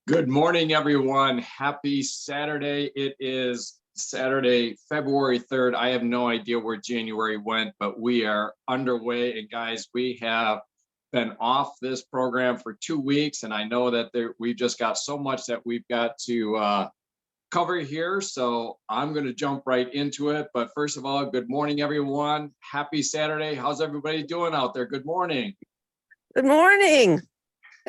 Good morning, everyone. Happy Saturday. It is Saturday, February 3rd. I have no idea where January went, but we are underway. And guys, we have been off this program for 2 weeks, and I know that we've just got so much that we've got to cover here. So I'm going to jump right into it. But first of all, good morning, everyone. Happy Saturday. How's everybody doing out there? Good morning. Good morning.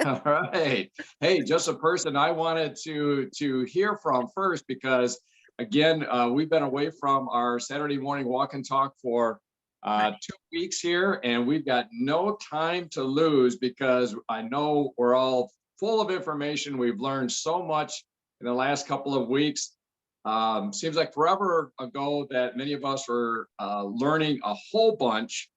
All right. Hey, just a person I wanted to hear from first, because again, we've been away from our Saturday morning walk and talk for 2 weeks here, and we've got no time to lose because I know we're all full of information. We've learned so much in the last couple of weeks. Seems like forever ago that many of us were learning a whole bunch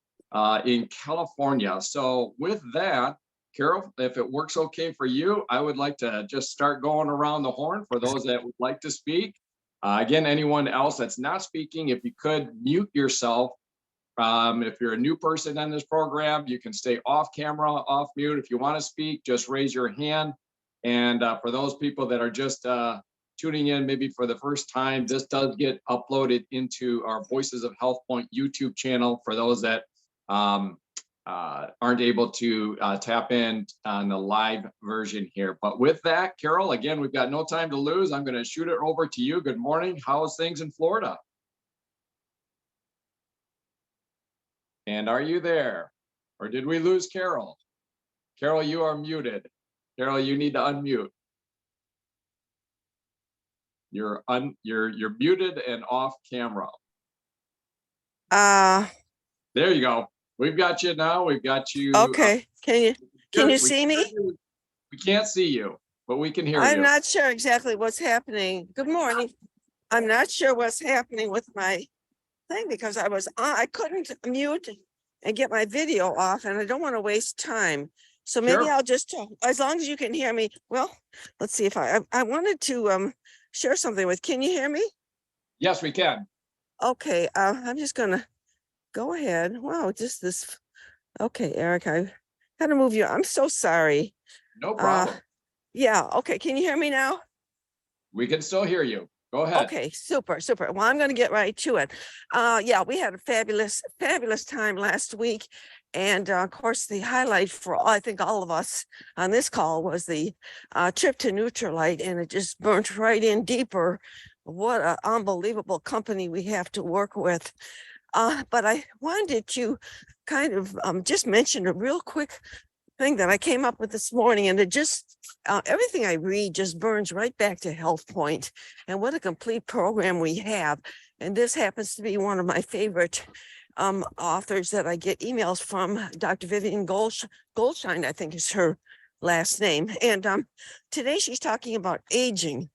in California. So with that, Carol, if it works okay for you, I would like to just start going around the horn for those that would like to speak. Again, anyone else that's not speaking, if you could mute yourself. If you're a new person on this program, you can stay off camera, off mute. If you want to speak, just raise your hand. And for those people that are just tuning in maybe for the first time, this does get uploaded into our Voices of HealthPointe YouTube channel for those that aren't able to tap in on the live version here. But with that, Carol, again, we've got no time to lose. I'm going to shoot it over to you. Good morning. How's things in Florida? And are you there? Or did we lose Carol? Carol, you are muted. Carol, you need to unmute. You're muted and off camera. There you go. We've got you now. We've got you. Okay. Can you see me? We can't see you, but we can hear you. I'm not sure exactly what's happening. Good morning. I'm not sure what's happening with my thing because I couldn't mute and get my video off, and I don't want to waste time. So maybe Sure. I'll just talk as long as you can hear me. Well, let's see if I wanted to share something with. Can you hear me? Yes, we can. Okay. I'm just gonna go ahead. Wow, just this. Okay, Eric, I had to move you. I'm so sorry. No problem. Yeah, okay. Can you hear me now? We can still hear you. Go ahead. Okay, super. Well, I'm going to get right to it. Yeah, we had a fabulous time last week. And of course, the highlight for I think all of us on this call was the trip to Nutrilite, and it just burnt right in deeper. What an unbelievable company we have to work with. But I wanted to kind of just mention a real quick thing that I came up with this morning, and it just everything I read just burns right back to HealthPointe and what a complete program we have. And this happens to be one of my favorite authors that I get emails from. Dr. Vivian Goldstein, I think is her last name. And today she's talking about aging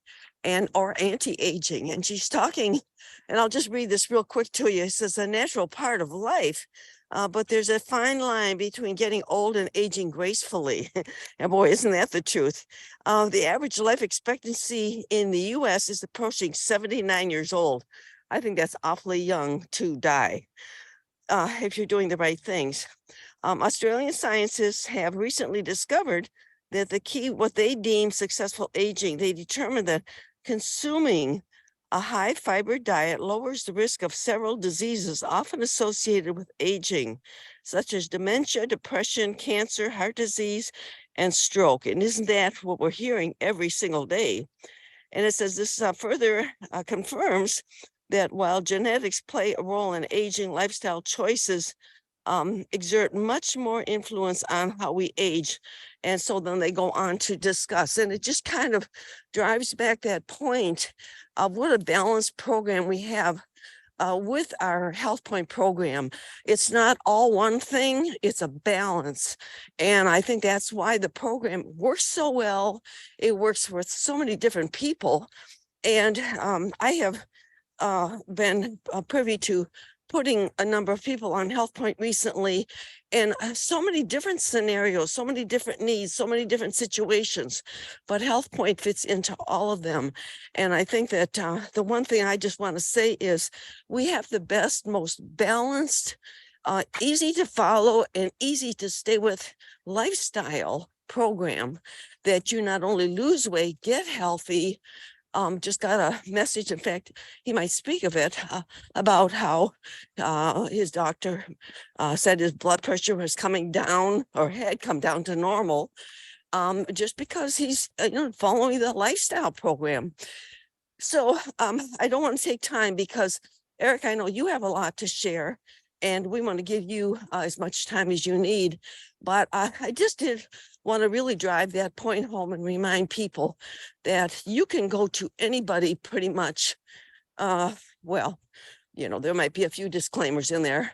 or anti-aging, and she's talking, and I'll just read this real quick to you. It says a natural part of life. But there's a fine line between getting old and aging gracefully. And boy, isn't that the truth? The average life expectancy in the US is approaching 79 years old. I think that's awfully young to die if you're doing the right things. Australian scientists have recently discovered that the key, what they deem successful aging, they determined that consuming a high fiber diet lowers the risk of several diseases often associated with aging, such as dementia, depression, cancer, heart disease, and stroke. And isn't that what we're hearing every single day? And it says this further confirms that while genetics play a role in aging, lifestyle choices exert much more influence on how we age. And so then they go on to discuss, and it just kind of drives back that point of what a balanced program we have with our HealthPointe program. It's not all one thing, it's a balance. And I think that's why the program works so well. It works with so many different people. And I have been privy to putting a number of people on HealthPointe recently, and so many different scenarios, so many different needs, so many different situations, but HealthPointe fits into all of them. And I think that the one thing I just want to say is we have the best, most balanced, easy to follow and easy to stay with lifestyle program that you not only lose weight, get healthy. Just got a message. In fact, he might speak of it about how his doctor said his blood pressure was coming down or had come down to normal, just because he's following the lifestyle program. So I don't want to take time because Eric, I know you have a lot to share and we want to give you as much time as you need. But I just did want to really drive that point home and remind people that you can go to anybody pretty much. Well, there might be a few disclaimers in there,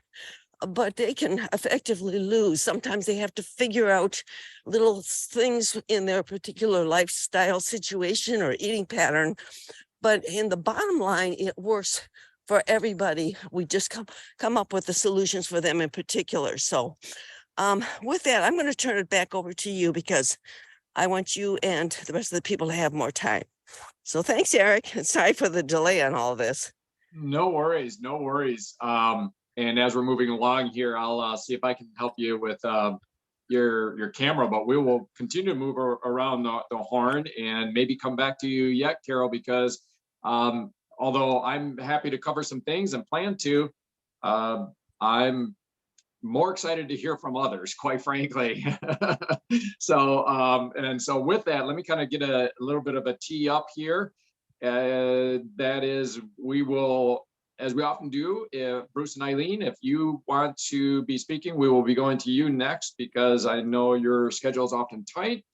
but they can effectively lose. Sometimes they have to figure out little things in their particular lifestyle situation or eating pattern. But in the bottom line, it works for everybody. We just come up with the solutions for them in particular. So with that, I'm going to turn it back over to you because I want you and the rest of the people to have more time. So thanks, Eric. Sorry for the delay on all of this. No worries, no worries. And as we're moving along here, I'll see if I can help you with your camera, but we will continue to move around the horn and maybe come back to you yet, Carol, because although I'm happy to cover some things and plan to, I'm more excited to hear from others, quite frankly. So with that, let me kind of get a little bit of a tee up here. That is, we will, as we often do, if Bruce and Eileen, if you want to be speaking, we will be going to you next because I know your schedule is often tight.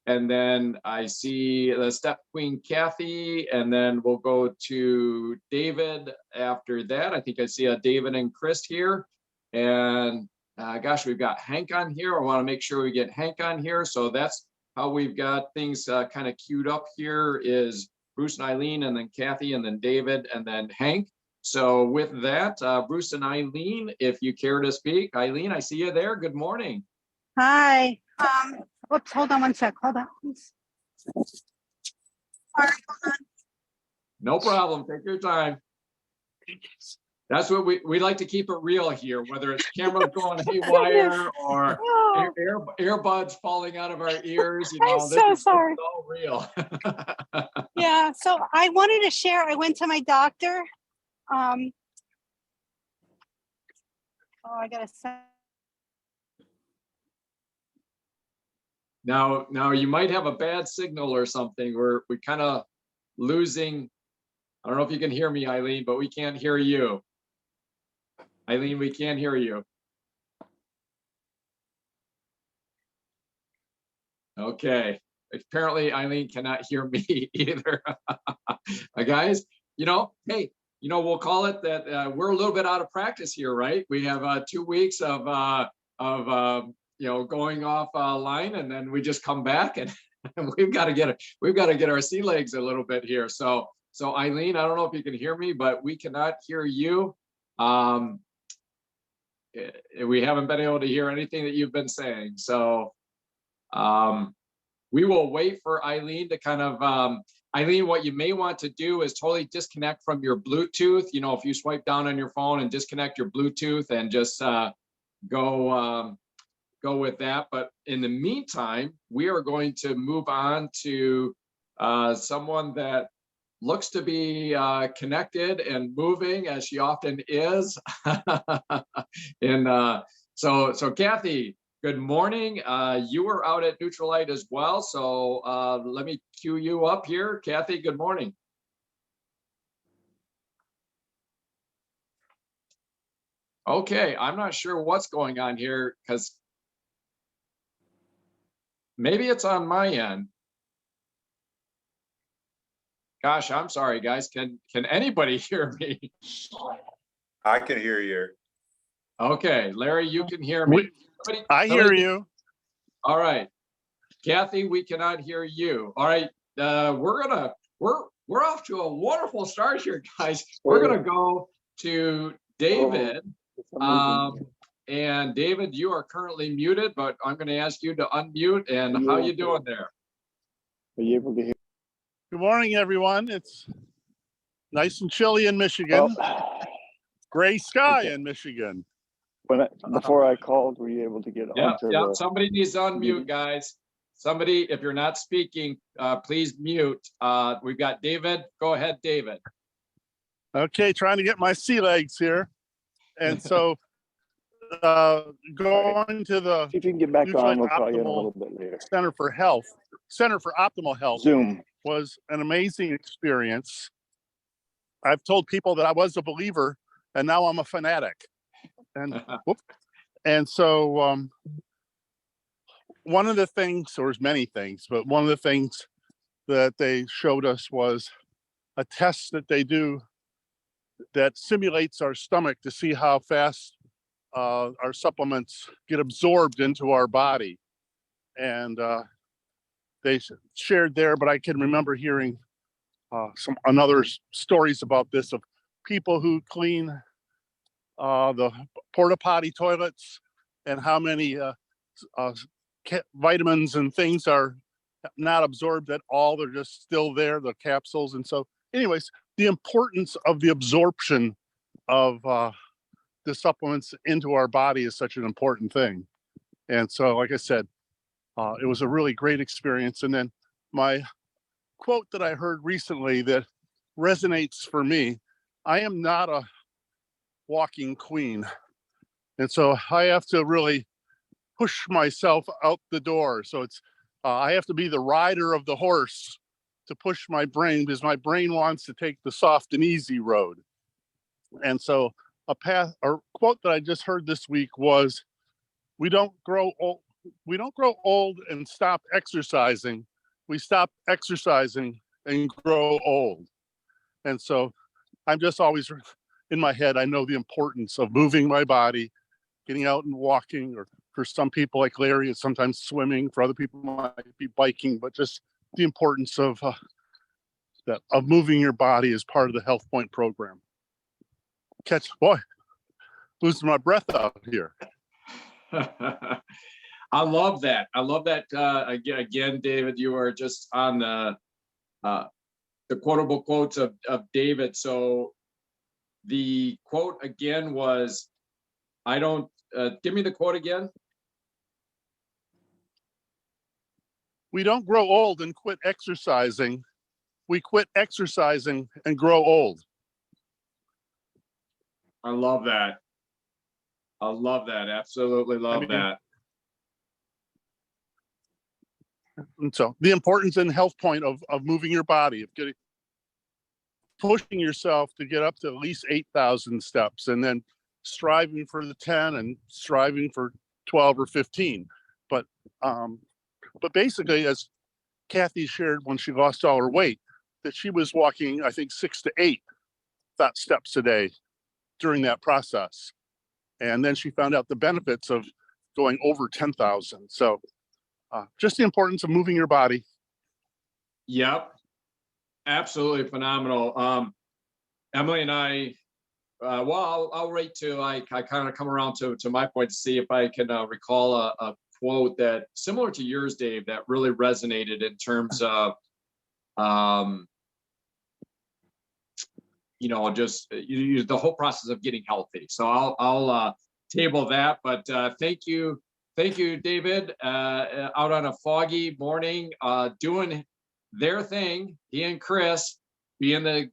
And then I see the Step Queen Kathy, and then we'll go to David after that. I think I see a David and Chris here. And gosh, we've got Hank on here. I want to make sure we get Hank on here. So that's how we've got things kind of queued up here is Bruce and Eileen, and then Kathy, and then David, and then Hank. So with that, Bruce and Eileen, if you care to speak. Eileen, I see you there. Good morning. Hi. Whoops, hold on one sec. Hold on, please. All right, hold on. No problem. Take your time. That's what we like to keep it real here, whether it's cameras going haywire or earbuds falling out of our ears. I'm so sorry. It's all real. Yeah, so I wanted to share, I went to my doctor. I gotta say. Now you might have a bad signal or something. We're kind of losing. I don't know if you can hear me, Eileen, but we can't hear you. Eileen, we can't hear you. Okay. Apparently Eileen cannot hear me either. Guys, hey, we'll call it that we're a little bit out of practice here, right? We have 2 weeks of going off line, and then we just come back and we've got to get our sea legs a little bit here. So Eileen, I don't know if you can hear me, but we cannot hear you. We haven't been able to hear anything that you've been saying. So we will wait for Eileen to kind of, Eileen, what you may want to do is totally disconnect from your Bluetooth. If you swipe down on your phone and disconnect your Bluetooth and just go with that. But in the meantime, we are going to move on to someone that looks to be connected and moving as she often is. And so Kathy, good morning. You were out at Neutralite as well. So let me cue you up here. Kathy, good morning. Okay, I'm not sure what's going on here because maybe it's on my end. Gosh, I'm sorry, guys. Can anybody hear me? I can hear you. Okay, Larry, you can hear me. I hear you. All right, Kathy, we cannot hear you. All right, we're off to a wonderful start here, guys. We're gonna go to David. And David, you are currently muted, but I'm going to ask you to unmute. And how you doing there? Are you able to hear? Good morning, everyone. It's nice and chilly in Michigan. Gray sky in Michigan. Before I called, were you able to get onto Yeah. Somebody needs to unmute, guys. somebody, if you're not speaking, please mute. We've got David. Go ahead, David. Okay, trying to get my sea legs here. And so going to the See if you can get back usually on. We'll call you in a optimal little bit later. Center for Optimal Health Zoom. was an amazing experience. I've told people that I was a believer and now I'm a fanatic. And and so one of the things, or there's many things, but one of the things that they showed us was a test that they do that simulates our stomach to see how fast our supplements get absorbed into our body. And they shared there, but I can remember hearing some another stories about this of people who clean the porta potty toilets and how many vitamins and things are not absorbed at all. They're just still there, the capsules. And so anyways, the importance of the absorption of the supplements into our body is such an important thing. And so, like I said, it was a really great experience. And then my quote that I heard recently that resonates for me, I am not a walking queen. And so I have to really push myself out the door. So it's, I have to be the rider of the horse to push my brain because my brain wants to take the soft and easy road. And so a quote that I just heard this week was, we don't grow old and stop exercising. We stop exercising and grow old. And so I'm just always in my head, I know the importance of moving my body, getting out and walking, or for some people like Larry, it's sometimes swimming. For other people, it might be biking, but just the importance of moving your body as part of the HealthPointe program. Boy, losing my breath out here. I love that. I love that. Again, David, you are just on the quotable quotes of David. So the quote again was, I don't, give me the quote again. We don't grow old and quit exercising. We quit exercising and grow old. I love that. I love that. Absolutely love that. And so the importance in HealthPointe of moving your body, of pushing yourself to get up to at least 8,000 steps, and then striving for the 10 and striving for 12 or 15. But basically, as Kathy shared when she lost all her weight, that she was walking, I think, 6 to 8 steps a day during that process. And then she found out the benefits of going over 10,000. So just the importance of moving your body. Yep. Absolutely phenomenal. Emily and I, well, I'll wait till I kind of come around to my point to see if I can recall a quote that similar to yours, Dave, that really resonated in terms of, you know, just the whole process of getting healthy. So I'll table that, but thank you, David, out on a foggy morning, doing their thing. He and Chris being the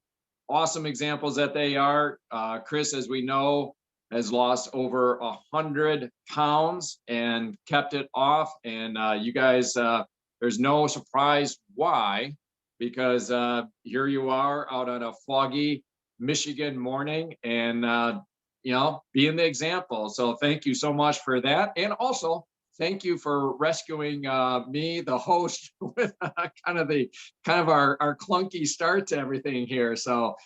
awesome examples that they are. Chris, as we know, has lost over 100 pounds and kept it off. And you guys, there's no surprise why, because here you are out on a foggy Michigan morning and, you know, being the example. So thank you so much for that. And also thank you for rescuing me, the host, with kind of our clunky start to everything here. So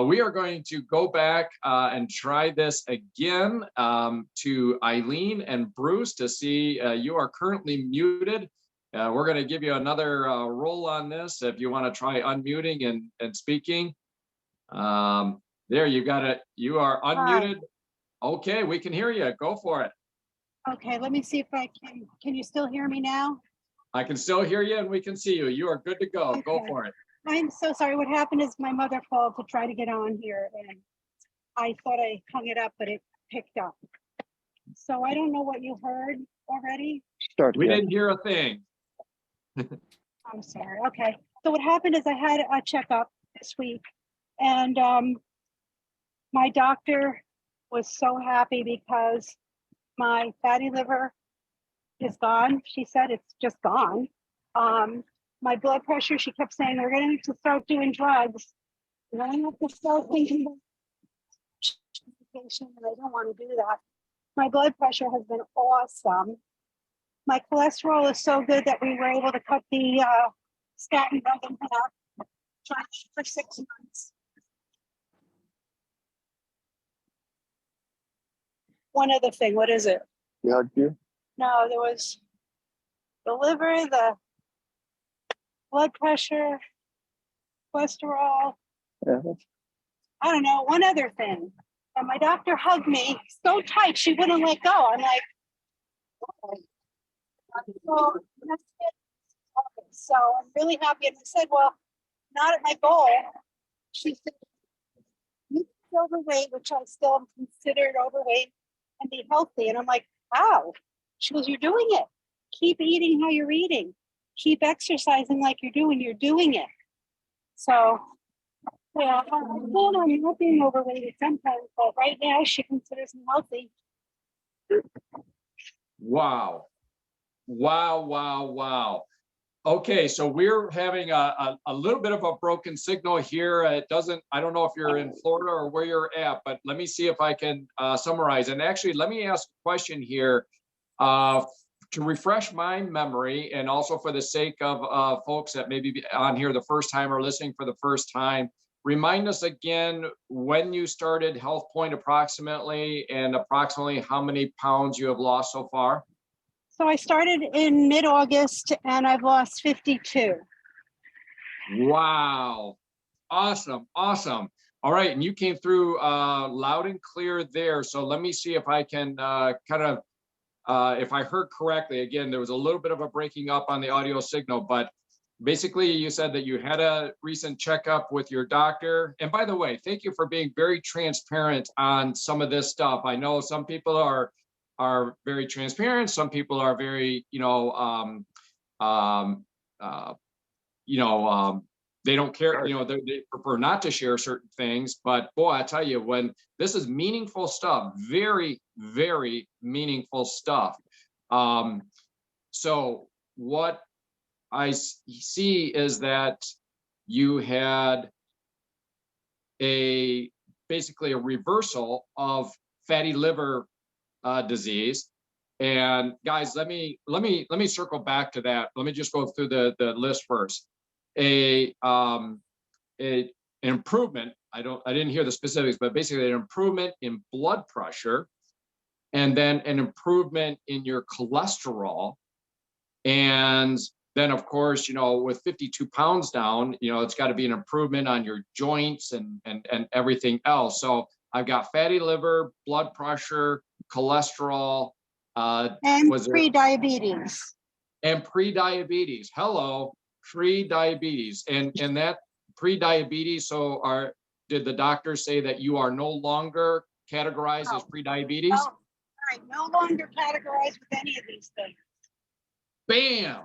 we are going to go back and try this again to Eileen and Bruce to see you are currently muted. We're going to give you another roll on this if you want to try unmuting and speaking. There, you got it. You are unmuted. Hi. Okay, we can hear you. Go for it. Okay, let me see if I can you still hear me now? I can still hear you and we can see you. You are good to go. Okay. Go for it. I'm so sorry. What happened is my mother called to try to get on here and I thought I hung it up, but it picked up. So I don't know what you heard already. We didn't hear a thing. I'm sorry. Okay. So what happened is I had a checkup this week, and my doctor was so happy because my fatty liver is gone. She said it's just gone. My blood pressure, she kept saying, we're going to start doing drugs. And I have to start thinking about medication, and I don't want to do that. My blood pressure has been awesome. My cholesterol is so good that we were able to cut the statin drug in half, trying for 6 months. One other thing, what is it? The heart view? No, there was the liver, the blood pressure, cholesterol. Yeah. I don't know, one other thing. And my doctor hugged me so tight, she wouldn't let go. I'm like, okay. So that's it. Okay, so I'm really happy. And I said, well, not at my goal. She said, you can be overweight, which I still am considered overweight, and be healthy. And I'm like, how? She goes, you're doing it. Keep eating how you're eating. Keep exercising like you're doing it. So, yeah, I plan on not being overweight at some point, but right now she considers me healthy. Wow. Wow, wow, wow. Okay, so we're having a little bit of a broken signal here. It doesn't, I don't know if you're in Florida or where you're at, but let me see if I can summarize. And actually, let me ask a question here to refresh my memory, and also for the sake of folks that may be on here the first time or listening for the first time. Remind us again when you started HealthPointe approximately, and approximately how many pounds you have lost so far. So I started in mid-August and I've lost 52. Wow. Awesome. Awesome. All right. And you came through loud and clear there. So let me see if I can if I heard correctly. Again, there was a little bit of a breaking up on the audio signal, but basically you said that you had a recent checkup with your doctor. And by the way, thank you for being very transparent on some of this stuff. I know some people are very transparent. Some people are very, they don't care, they prefer not to share certain things. But boy, I tell you, when this is meaningful stuff, very, very meaningful stuff. So what I see is that you had basically a reversal of fatty liver disease. And guys, let me circle back to that. Let me just go through the list first. An improvement, I didn't hear the specifics, but basically an improvement in blood pressure, and then an improvement in your cholesterol. And then of course, with 52 pounds down, it's got to be an improvement on your joints and everything else. So I've got fatty liver, blood pressure, cholesterol, And pre-diabetes. And pre-diabetes. Hello, pre-diabetes. And that pre-diabetes, so did the doctor say that you are no longer categorized as pre-diabetes? Oh, all right, no longer categorized with any of these things. Bam,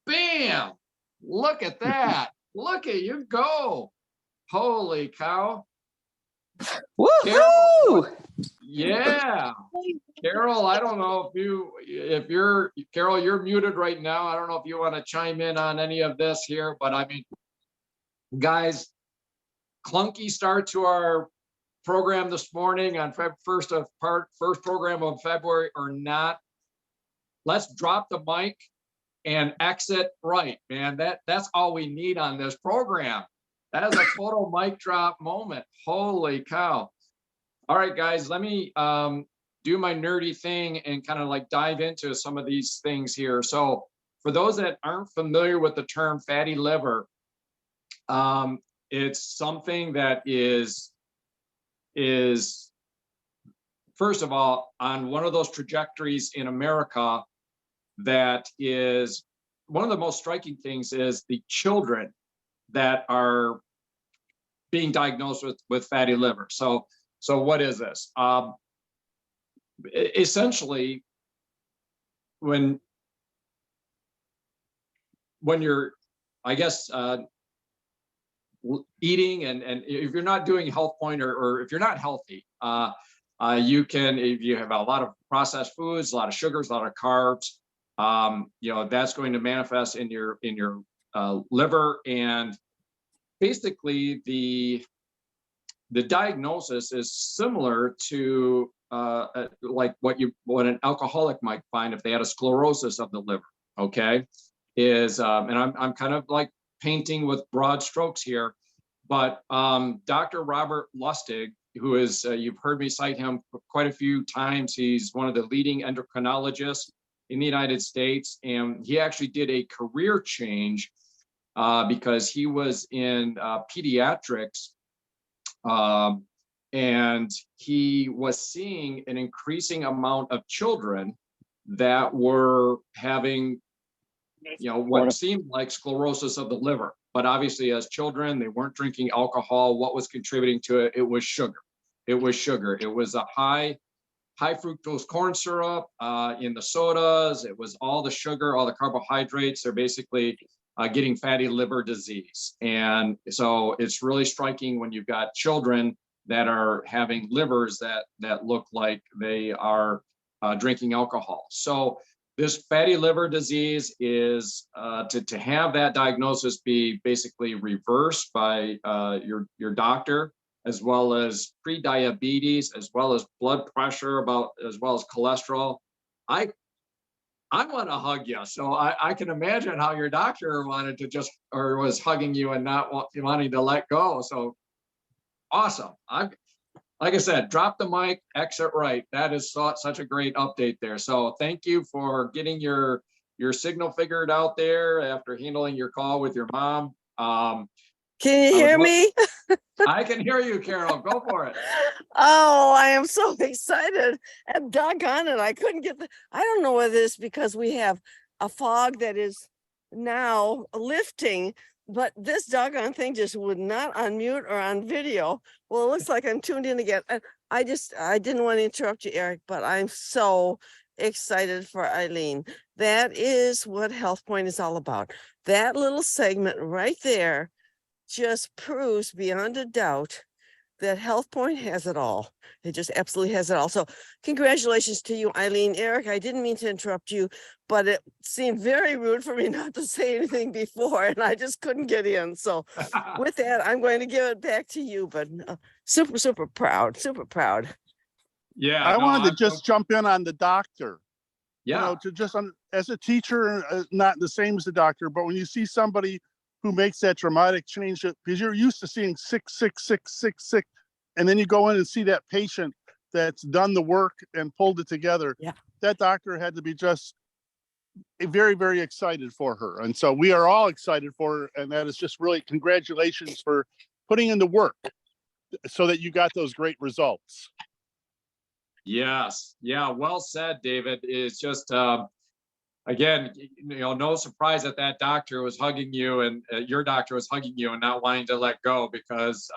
bam. Look at that. Look at you go. Holy cow. Woohoo! Yeah. Carol, I don't know if you're Carol, you're muted right now. I don't know if you want to chime in on any of this here, but I mean, guys, clunky start to our program this morning on first program of February or not. Let's drop the mic and exit right, man. That's all we need on this program. That is a total mic drop moment. Holy cow. All right, guys, let me do my nerdy thing and kind of like dive into some of these things here. So for those that aren't familiar with the term fatty liver, it's something that is first of all on one of those trajectories in America that is one of the most striking things is the children that are being diagnosed with fatty liver. So what is this? Essentially, when when you're, I guess, eating and if you're not doing HealthPointe or if you're not healthy, you can, if you have a lot of processed foods, a lot of sugars, a lot of carbs, that's going to manifest in your liver. And basically the diagnosis is similar to like what an alcoholic might find if they had a sclerosis of the liver. Okay, and I'm kind of like painting with broad strokes here, but Dr. Robert Lustig, who is, you've heard me cite him quite a few times. He's one of the leading endocrinologists in the United States, and he actually did a career change because he was in pediatrics, and he was seeing an increasing amount of children that were having, what seemed like sclerosis of the liver. But obviously, as children, they weren't drinking alcohol. What was contributing to it? It was sugar. It was sugar. It was a high fructose corn syrup in the sodas. It was all the sugar, all the carbohydrates. They're basically getting fatty liver disease. And so it's really striking when you've got children that are having livers that look like they are drinking alcohol. So this fatty liver disease is to have that diagnosis be basically reversed by your doctor, as well as pre-diabetes, as well as blood pressure, as well as cholesterol. I want to hug you. So I can imagine how your doctor wanted to was hugging you and not wanting to let go. So awesome. Like I said, drop the mic, exit right. That is such a great update there. So thank you for getting your signal figured out there after handling your call with your mom. Can you hear me? I can hear you, Carol. Go for it. Oh, I am so excited. And doggone it, I couldn't get I don't know whether it's because we have a fog that is now lifting, but this doggone thing just would not unmute or on video. Well, it looks like I'm tuned in again. And I didn't want to interrupt you, Eric, but I'm so excited for Eileen. That is what HealthPointe is all about. That little segment right there just proves beyond a doubt that HealthPointe has it all. It just absolutely has it all. So congratulations to you, Eileen. Eric, I didn't mean to interrupt you, but it seemed very rude for me not to say anything before, and I just couldn't get in. So with that, I'm going to give it back to you, but super, super proud, super proud. Yeah. I wanted to just jump in on the doctor. Yeah. As a teacher, not the same as the doctor, but when you see somebody who makes that dramatic change, because you're used to seeing sick, and then you go in and see that patient that's done the work and pulled it together. Yeah. That doctor had to be just very, very excited for her. And so we are all excited for her. And that is just really congratulations for putting in the work so that you got those great results. Yes. Yeah. Well said, David. It's just, again, no surprise that doctor was hugging you and your doctor was hugging you and not wanting to let go because,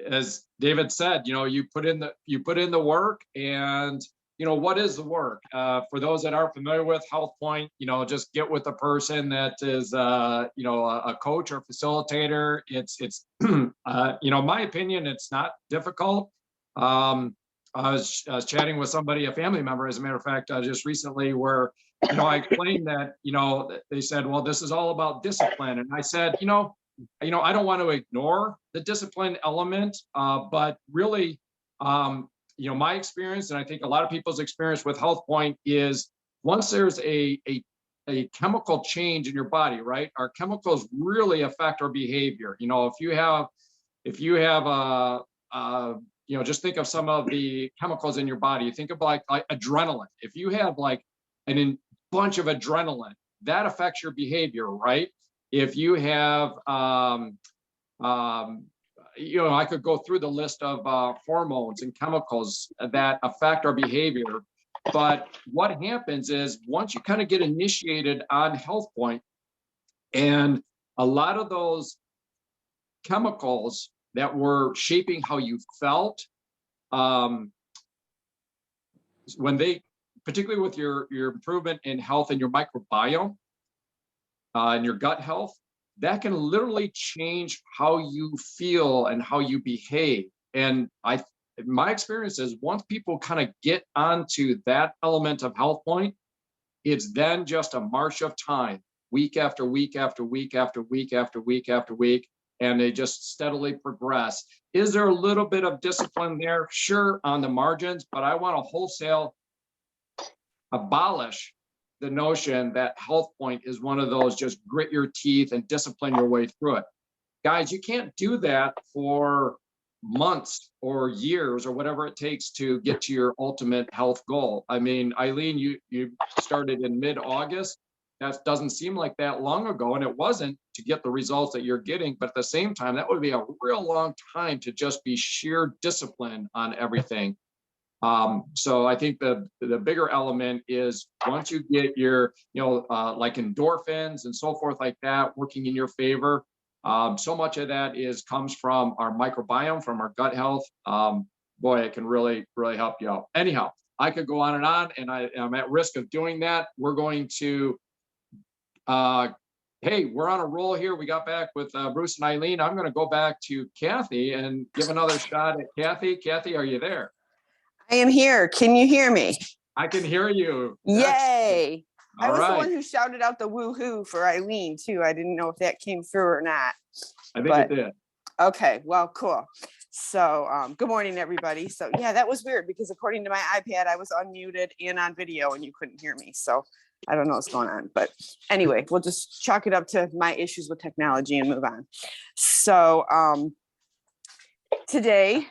as David said, you put in the work and, what is the work? For those that aren't familiar with HealthPointe, just get with a person that is, a coach or facilitator. It's, my opinion, it's not difficult. I was chatting with somebody, a family member, as a matter of fact, just recently where, I explained that, they said, well, this is all about discipline. And I said, I don't want to ignore the discipline element, but really, my experience, and I think a lot of people's experience with HealthPointe is once there's a chemical change in your body, right? Our chemicals really affect our behavior. If you have just think of some of the chemicals in your body. You think of like adrenaline. If you have like bunch of adrenaline, that affects your behavior, right? If you have, I could go through the list of hormones and chemicals that affect our behavior. But what happens is once you kind of get initiated on HealthPointe, and a lot of those chemicals that were shaping how you felt, when they, particularly with your improvement in health and your microbiome, and your gut health, that can literally change how you feel and how you behave. And my experience is once people kind of get onto that element of HealthPointe, it's then just a march of time, week after week after week after week after week after week, and they just steadily progress. Is there a little bit of discipline there? Sure, on the margins, but I want to wholesale abolish the notion that HealthPointe is one of those just grit your teeth and discipline your way through it. Guys, you can't do that for months or years or whatever it takes to get to your ultimate health goal. I mean, Eileen, you started in mid-August. That doesn't seem like that long ago, and it wasn't to get the results that you're getting. But at the same time, that would be a real long time to just be sheer discipline on everything. So I think the bigger element is once you get your, like endorphins and so forth like that working in your favor, so much of that comes from our microbiome, from our gut health. Boy, it can really, really help you out. Anyhow, I could go on, and I'm at risk of doing that. We're going to, hey, we're on a roll here. We got back with Bruce and Eileen. I'm going to go back to Kathy and give another shot at Kathy. Kathy, are you there? I am here. Can you hear me? I can hear you. Yay. I was All the right. one who shouted out the woohoo for Eileen too. I didn't know if that came through or not. I think but- it did. Okay, well, cool. So good morning, everybody. So yeah, that was weird because according to my iPad, I was unmuted and on video and you couldn't hear me. So I don't know what's going on. But anyway, we'll just chalk it up to my issues with technology and move on. So today,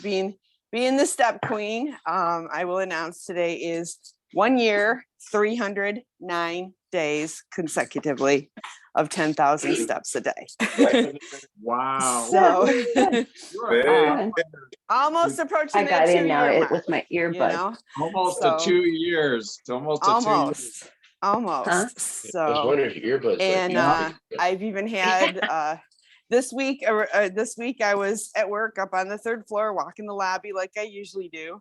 being the step queen, I will announce today is 1 year, 309 days consecutively of 10,000 steps a day. Wow. So Big. almost approaching I that got in 2 now year it mark, with my you earbud. know? Almost So- to 2 years. It's almost to 2 years. Almost. Huh? So, I was wondering if your earbuds. and I've even had this week I was at work up on the 3rd floor walking the lobby like I usually do.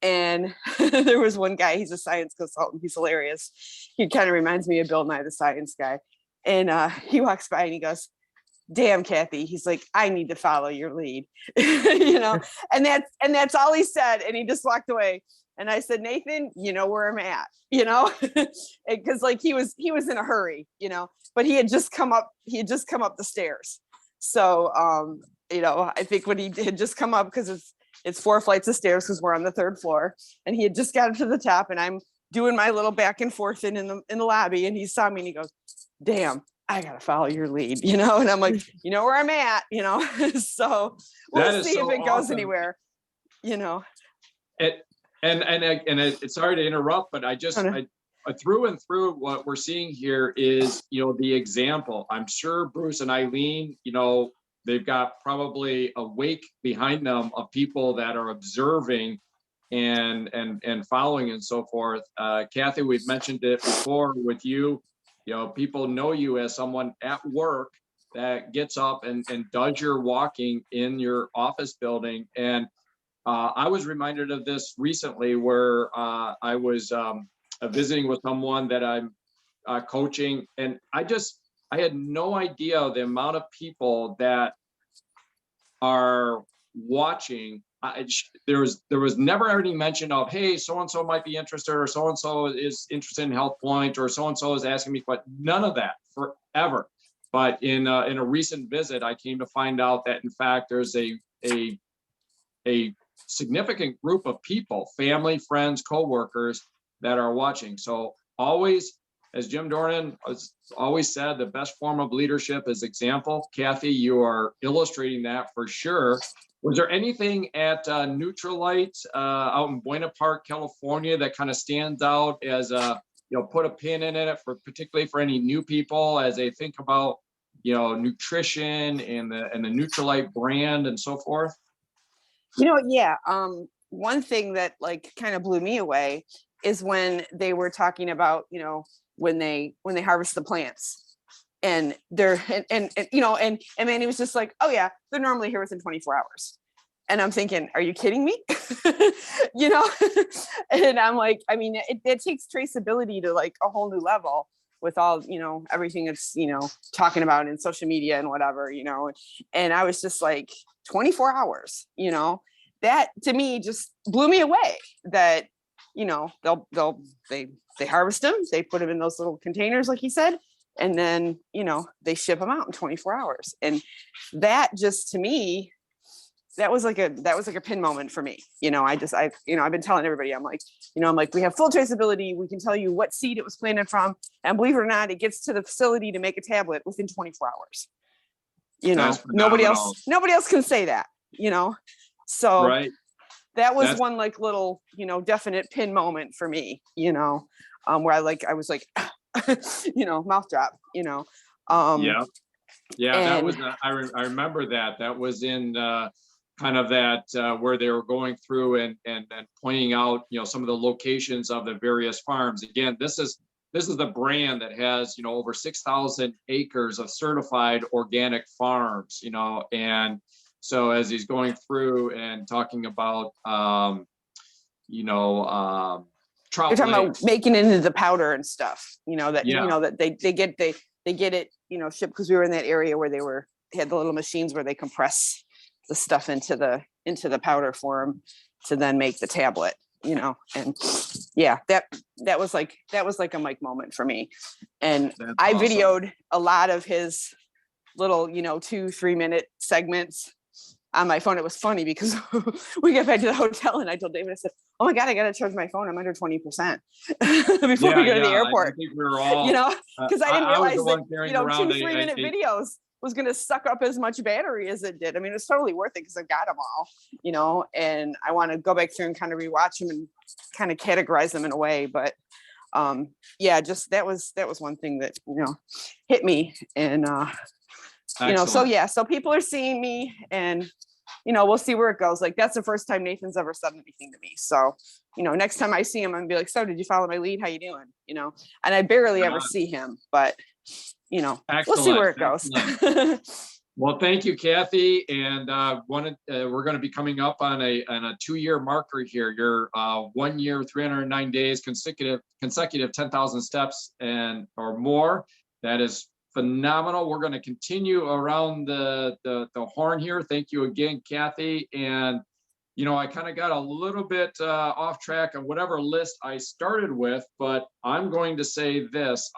And there was one guy, he's a science consultant, he's hilarious. He kind of reminds me of Bill Nye the Science Guy. And he walks by and he goes, "Damn, Kathy," he's like, "I need to follow your lead." And that's all he said. And he just walked away. And I said, "Nathan, you know where I'm at," because like he was in a hurry, but he had just come up the stairs. So, I think when he had just come up, because it's 4 flights of stairs because we're on the 3rd floor, and he had just gotten to the top, and I'm doing my little back and forth in the lobby, and he saw me and he goes, "Damn, I gotta follow your lead," and I'm like, "You know where I'm at," so we'll see if it goes awesome. anywhere, And sorry to interrupt, but I through and through what we're seeing here is, the example. I'm sure Bruce and Eileen, they've got probably a wake behind them of people that are observing and following and so forth. Kathy, we've mentioned it before with you. People know you as someone at work that gets up and does your walking in your office building. And I was reminded of this recently where I was visiting with someone that I'm coaching, and I had no idea the amount of people that are watching. There was never any mention of, hey, so-and-so might be interested, or so-and-so is interested in HealthPointe, or so-and-so is asking me, but none of that forever. But in a recent visit, I came to find out that in fact, there's a significant group of people, family, friends, co-workers that are watching. So always, as Jim Dornan has always said, the best form of leadership is example. Kathy, you are illustrating that for sure. Was there anything at Neutralite out in Buena Park, California, that kind of stands out as put a pin in it particularly for any new people as they think about nutrition and the Neutralite brand and so forth? Yeah. One thing that like kind of blew me away is when they were talking about, when they harvest the plants, and they're and Manny was just like, "Oh yeah, they're normally here within 24 hours." And I'm thinking, are you kidding me? And I'm like, I mean, it takes traceability to like a whole new level. with all, everything that's, talking about in social media and whatever, and I was just like 24 hours, that to me just blew me away that, they harvest them, they put them in those little containers, like he said, and then, they ship them out in 24 hours. And that just, to me, that was like a pin moment for me. I've been telling everybody, I'm like, we have full traceability. We can tell you what seed it was planted from. And believe it or not, it gets to the facility to make a tablet within 24 hours. That's Nobody phenomenal. else can say that, so Right. that was That's- one like little, definite pin moment for me, where I was like, mouth drop, Yeah. Yeah, that and- was, I remember that was in kind of that where they were going through and pointing out, some of the locations of the various farms. Again, this is the brand that has, over 6,000 acres of certified organic farms, and so as he's going through and talking about, trout you're talking about lakes. making it into the powder and stuff, that, Yeah. that they get it, shipped, because we were in that area where they had the little machines where they compress the stuff into the powder form to then make the tablet, and yeah, that was like a mic moment for me. And That's I awesome. videoed a lot of his little, 2-3 minute segments on my phone. It was funny because we got back to the hotel and I told David, I said, oh my God, I got to charge my phone. I'm under 20% before we go to the airport, I think we were all, because I didn't was realize the one that, carrying around 2-3 minute videos was going to suck up as much battery as it did. I mean, it's totally worth it because I've got them all, and I want to go back through and kind of rewatch them and kind of categorize them in a way. But yeah, just that was one thing that, hit me. And, so Excellent. yeah, so people are seeing me and, we'll see where it goes. Like, that's the first time Nathan's ever said anything to me. So, next time I see him, I'm gonna be like, so did you follow my lead? How you doing? And I barely ever see him, but, we'll see where it goes. Well, thank you, Kathy. And we're going to be coming up on a 2-year marker here. Your 1 year, 309 days, consecutive 10,000 steps or more. That is phenomenal. We're going to continue around the horn here. Thank you again, Kathy. And I kind of got a little bit off track on whatever list I started with, but I'm going to say this.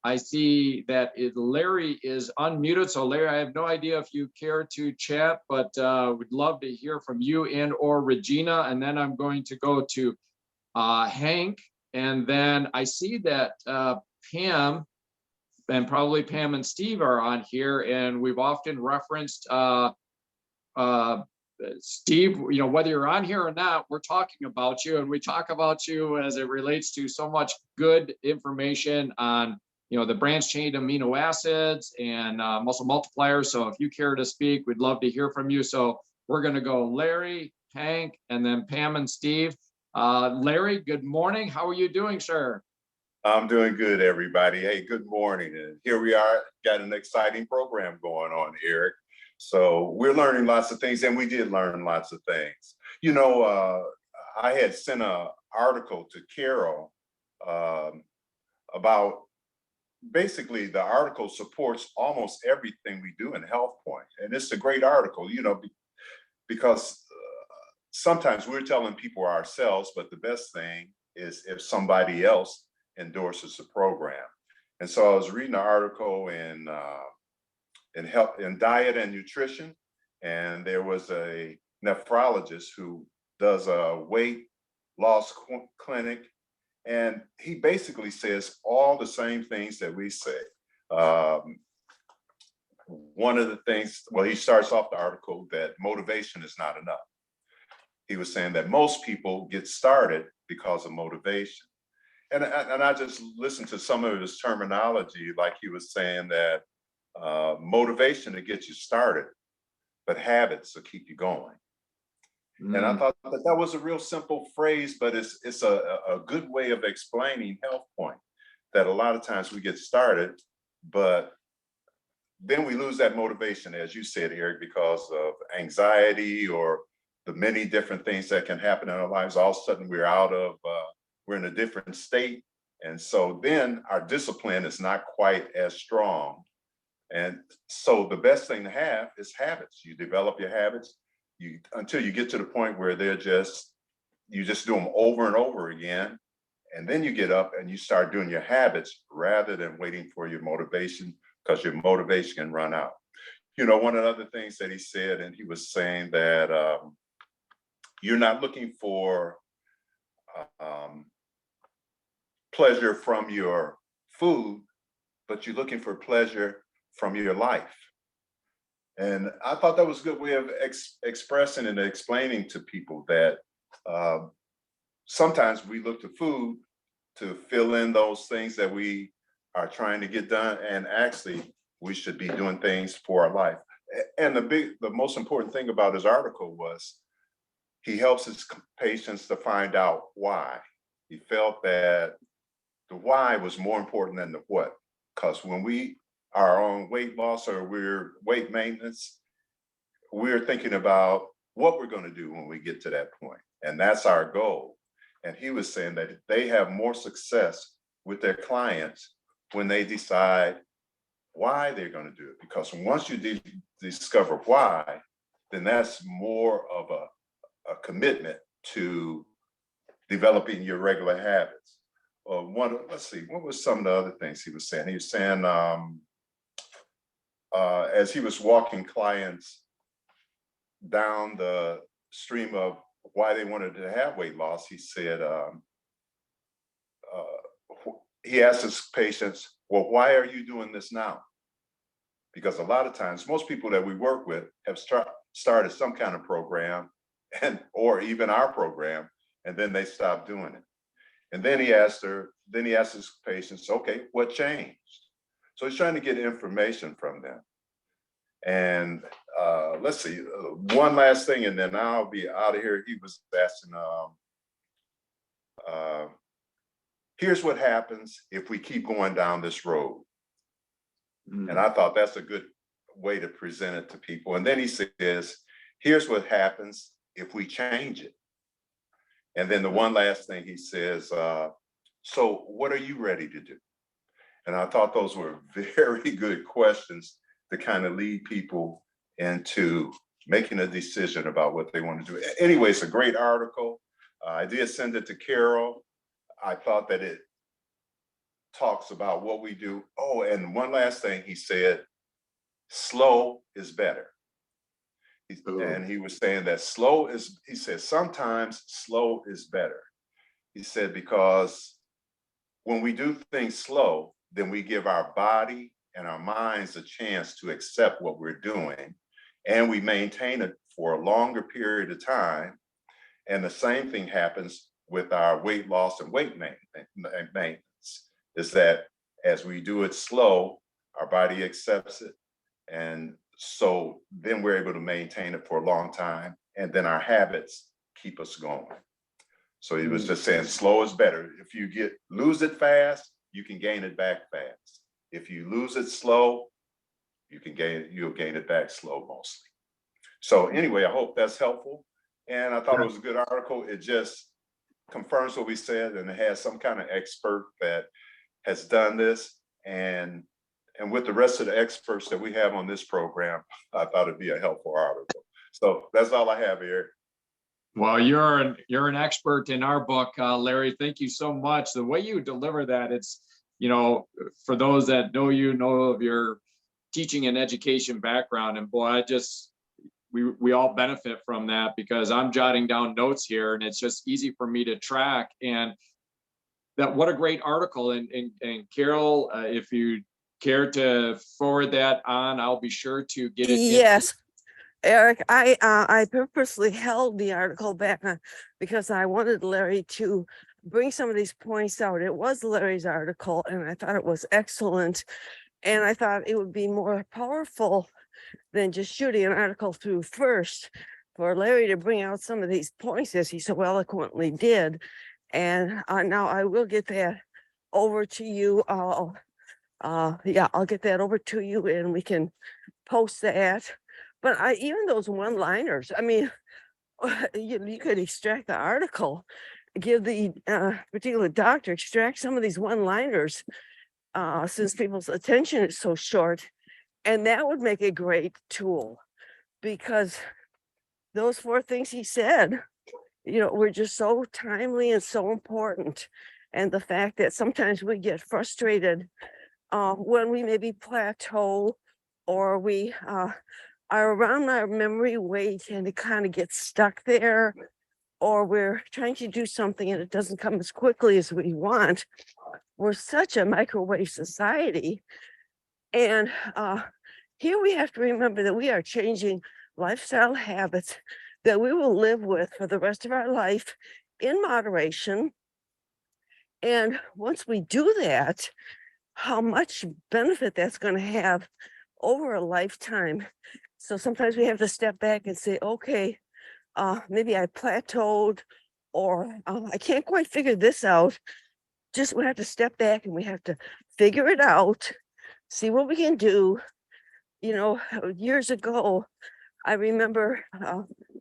I see that Larry is unmuted. So Larry, I have no idea if you care to chat, but would love to hear from you and or Regina. And then I'm going to go to Hank. And then I see that Pam, and probably Pam and Steve are on here. And we've often referenced Steve, whether you're on here or not, we're talking about you, and we talk about you as it relates to so much good information on the branched chain amino acids and muscle multipliers. So if you care to speak, we'd love to hear from you. So we're going to go Larry, Hank, and then Pam and Steve. Larry, good morning. How are you doing, sir? I'm doing good, everybody. Hey, good morning. And here we are, got an exciting program going on, Eric. So we're learning lots of things, and we did learn lots of things. I had sent an article to Carol about, basically the article supports almost everything we do in HealthPointe. And it's a great article, because sometimes we're telling people ourselves, but the best thing is if somebody else endorses the program. And so I was reading an article in health, in diet and nutrition, and there was a nephrologist who does a weight loss clinic, and he basically says all the same things that we say. One of the things, well, he starts off the article that motivation is not enough. He was saying that most people get started because of motivation. And I just listened to some of his terminology, like he was saying that motivation to get you started, but habits will keep you going. And I thought that was a real simple phrase, but it's a good way of explaining HealthPointe, that a lot of times we get started, but then we lose that motivation, as you said, Eric, because of anxiety or the many different things that can happen in our lives. All of a sudden we're in a different state, And so then our discipline is not quite as strong. And so the best thing to have is habits. You develop your habits until you get to the point where you just do them over and over again. And then you get up and you start doing your habits rather than waiting for your motivation, because your motivation can run out. You know, one of the other things that he said, and he was saying that you're not looking for pleasure from your food, but you're looking for pleasure from your life. And I thought that was a good way of expressing and explaining to people that sometimes we look to food to fill in those things that we are trying to get done, and actually we should be doing things for our life. And the most important thing about his article was he helps his patients to find out why. He felt that the why was more important than the what, because when we are on weight loss or we're weight maintenance, we're thinking about what we're going to do when we get to that point. And that's our goal. And he was saying that they have more success with their clients when they decide why they're going to do it. Because once you discover why, then that's more of a commitment to developing your regular habits. Let's see, what was some of the other things he was saying? He was saying, as he was walking clients down the stream of why they wanted to have weight loss, he said, he asked his patients, well, why are you doing this now? Because a lot of times, most people that we work with have started some kind of program or even our program, and then they stop doing it. And then he asked his patients, okay, what changed? So he's trying to get information from them. And let's see, one last thing, and then I'll be out of here. He was asking, here's what happens if we keep going down this road. And I thought that's a good way to present it to people. And then he says, here's what happens if we change it. And then the one last thing he says, so what are you ready to do? And I thought those were very good questions to kind of lead people into making a decision about what they want to do. Anyway, it's a great article. I did send it to Carol. I thought that it talks about what we do. Oh, and one last thing he said, slow is better. And he was saying that he said, sometimes slow is better. He said, because when we do things slow, then we give our body and our minds a chance to accept what we're doing, and we maintain it for a longer period of time. And the same thing happens with our weight loss and weight maintenance, is that as we do it slow, our body accepts it. And so then we're able to maintain it for a long time, and then our habits keep us going. So he was just saying slow is better. If you lose it fast, you can gain it back fast. If you lose it slow, you'll gain it back slow mostly. So anyway, I hope that's helpful. And I thought it was a good article. It just confirms what we said, and it has some kind of expert that has done this. And with the rest of the experts that we have on this program, I thought it'd be a helpful article. So that's all I have here. Well, you're an expert in our book, Larry. Thank you so much. The way you deliver that, it's, you know, for those that know you, know of your teaching and education background, and boy, we all benefit from that, because I'm jotting down notes here, and it's just easy for me to track. And that, what a great article. And Carol, if you care to forward that on, I'll be sure to get it. Yes, Eric, I purposely held the article back because I wanted Larry to bring some of these points out. It was Larry's article, and I thought it was excellent. And I thought it would be more powerful than just shooting an article through first, for Larry to bring out some of these points as he so eloquently did. And now I will get that over to you. I'll get that over to you, and we can post that. But even those one-liners, I mean, you could extract the article give the particular doctor, extract some of these one-liners since people's attention is so short. And that would make a great tool, because those 4 things he said, were just so timely and so important. And the fact that sometimes we get frustrated when we maybe plateau, or we are around our memory weight and it kind of gets stuck there, or we're trying to do something and it doesn't come as quickly as we want. We're such a microwave society. And here we have to remember that we are changing lifestyle habits that we will live with for the rest of our life in moderation. And once we do that, how much benefit that's going to have over a lifetime. So sometimes we have to step back and say, okay, maybe I plateaued, or I can't quite figure this out. Just we have to step back and we have to figure it out, see what we can do. Years ago, I remember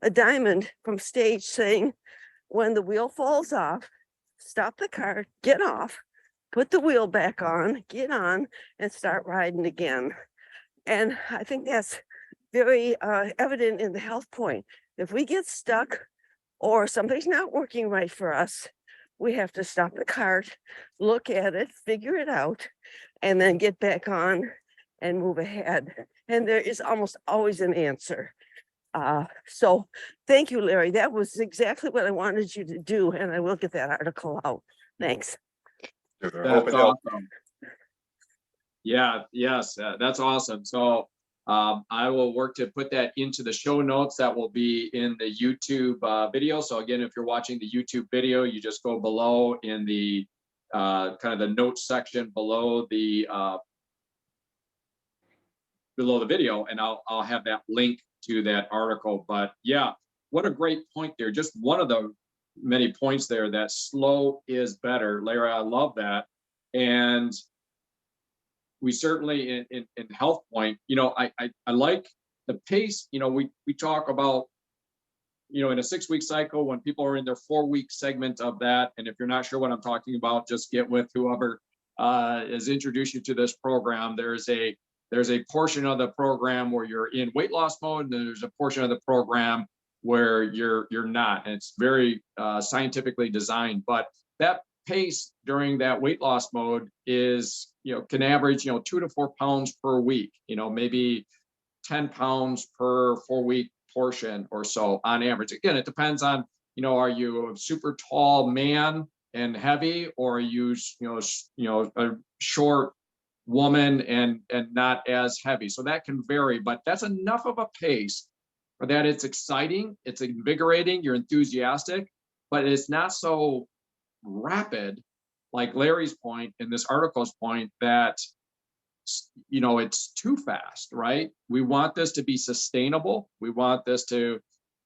a diamond from stage saying, when the wheel falls off, stop the car, get off, put the wheel back on, get on, and start riding again. And I think that's very evident in the HealthPointe. If we get stuck or something's not working right for us, we have to stop the cart, look at it, figure it out, and then get back on and move ahead. And there is almost always an answer. So thank you, Larry. That was exactly what I wanted you to do, and I will get that article out. Thanks. I hope That's it helped. awesome. Yeah, yes, that's awesome. So I will work to put that into the show notes that will be in the YouTube video. So again, if you're watching the YouTube video, you just go below in the kind of the notes section below the video, and I'll have that link to that article. But yeah, what a great point there. Just one of the many points there, that slow is better. Larry, I love that. And we certainly in HealthPointe, I like the pace. We talk about, in a 6-week cycle, when people are in their 4-week segment of that. And if you're not sure what I'm talking about, just get with whoever has introduced you to this program. There's a portion of the program where you're in weight loss mode, and then there's a portion of the program where you're not. And it's very scientifically designed. But that pace during that weight loss mode is, can average, 2 to 4 pounds per week, maybe 10 pounds per 4-week portion or so on average. Again, it depends on, are you a super tall man and heavy, or are you, a short woman and not as heavy? So that can vary, but that's enough of a pace for that it's exciting, it's invigorating, you're enthusiastic, but it's not so rapid, like Larry's point and this article's point, that it's too fast, right? We want this to be sustainable. We want this to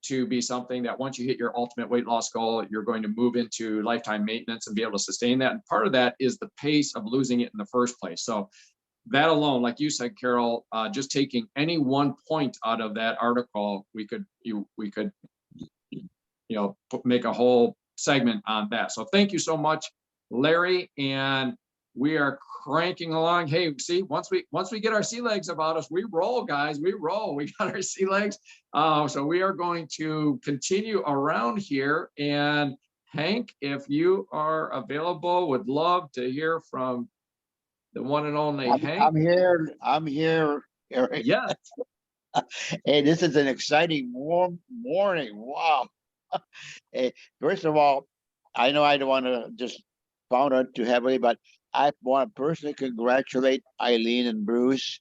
be something that once you hit your ultimate weight loss goal, you're going to move into lifetime maintenance and be able to sustain that. And part of that is the pace of losing it in the first place. So that alone, like you said, Carol, just taking any one point out of that article, we could make a whole segment on that. So thank you so much, Larry. And we are cranking along. Hey, see, once we get our sea legs about us, we roll, guys. We roll. We got our sea legs. So we are going to continue around here. And Hank, if you are available, would love to hear from the one and only Hank. I'm here. Eric. Yes. Hey, this is an exciting warm morning. Wow. Hey, first of all, I know I don't want to just pound on too heavily, but I want to personally congratulate Eileen and Bruce,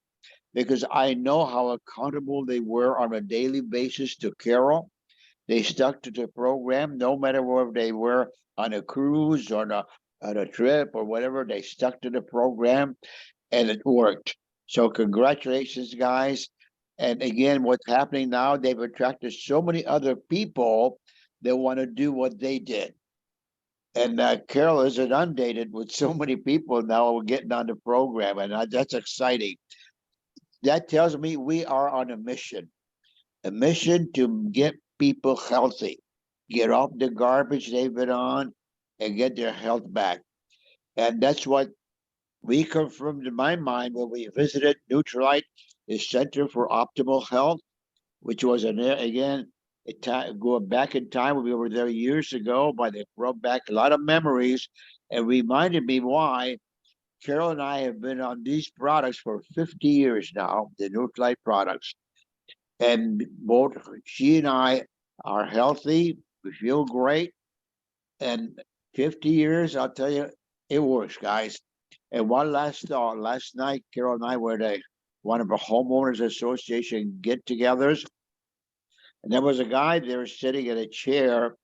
because I know how accountable they were on a daily basis to Carol. They stuck to the program, no matter where they were, on a cruise or on a trip or whatever. They stuck to the program, and it worked. So congratulations, guys. And again, what's happening now, they've attracted so many other people that want to do what they did. And Carol is inundated with so many people now getting on the program, and that's exciting. That tells me we are on a mission to get people healthy, get off the garbage they've been on, and get their health back. And that's what we confirmed in my mind when we visited Neutralite, the Center for Optimal Health, which was again a time going back in time when we were there years ago. But they brought back a lot of memories and reminded me why Carol and I have been on these products for 50 years now, the Neutralite products. And both she and I are healthy. We feel great. And 50 years, I'll tell you, it works, guys. And one last thought. Last night, Carol and I were at one of our homeowners association get-togethers. And there was a guy there sitting in a chair,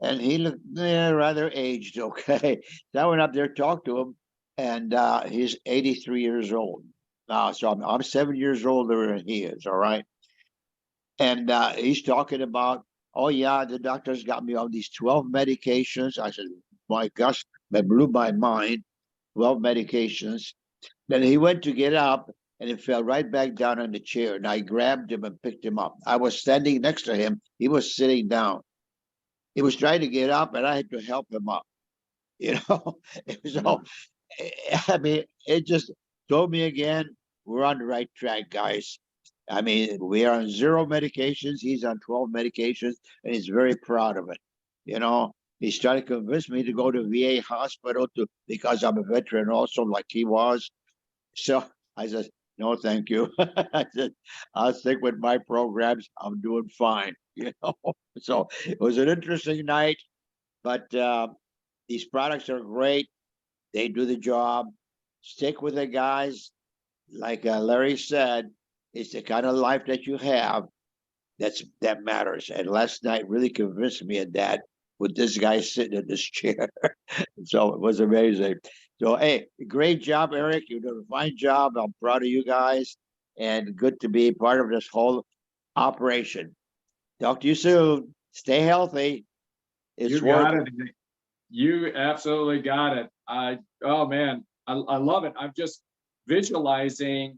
and he looked rather aged, okay? So I went up there, talked to him, and he's 83 years old. So I'm 7 years older than he is, all right? And he's talking about, oh yeah, the doctor's got me on these 12 medications. I said, my gosh, that blew my mind, 12 medications. Then he went to get up and he fell right back down on the chair. And I grabbed him and picked him up. I was standing next to him. He was sitting down. He was trying to get up and I had to help him up. You know, it was all, I mean, it just told me again, we're on the right track, guys. I mean, we are on 0 medications. He's on 12 medications, and he's very proud of it. You know, he's trying to convince me to go to VA hospital because I'm a veteran also, like he was. So I said, no, thank you. I said, I'll stick with my programs. I'm doing fine. You know, so it was an interesting night, but these products are great. They do the job. Stick with it, guys. Like Larry said, it's the kind of life that you have that matters. And last night really convinced me of that with this guy sitting in this chair. So it was amazing. So hey, great job, Eric. You did a fine job. I'm proud of you guys, and good to be part of this whole operation. Talk to you soon. Stay healthy. It's You got worth it. You absolutely got it. Oh man, I love it. I'm just visualizing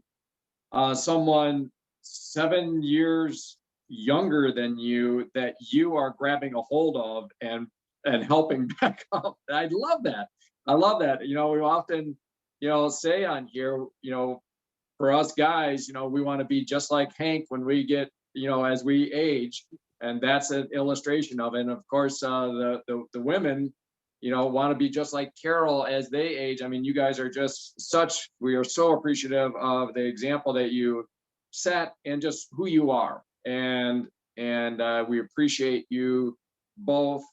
someone 7 years younger than you that you are grabbing a hold of and helping back up. I love that. I love that. You know, we often, say on here, for us guys, we want to be just like Hank when we get, as we age, and that's an illustration of it. And of course, the women, want to be just like Carol as they age. I mean, you guys are just we are so appreciative of the example that you set and just who you are. And we appreciate you both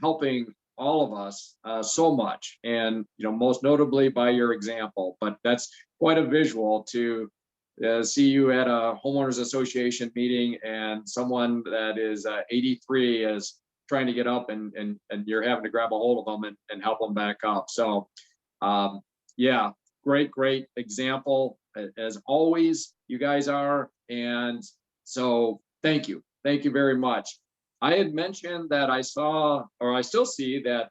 helping all of us so much. And, most notably by your example, but that's quite a visual to see you at a homeowners association meeting and someone that is 83 is trying to get up and you're having to grab a hold of them and help them back up. So yeah, great example as always, you guys are. And so thank you very much. I had mentioned that I saw, or I still see that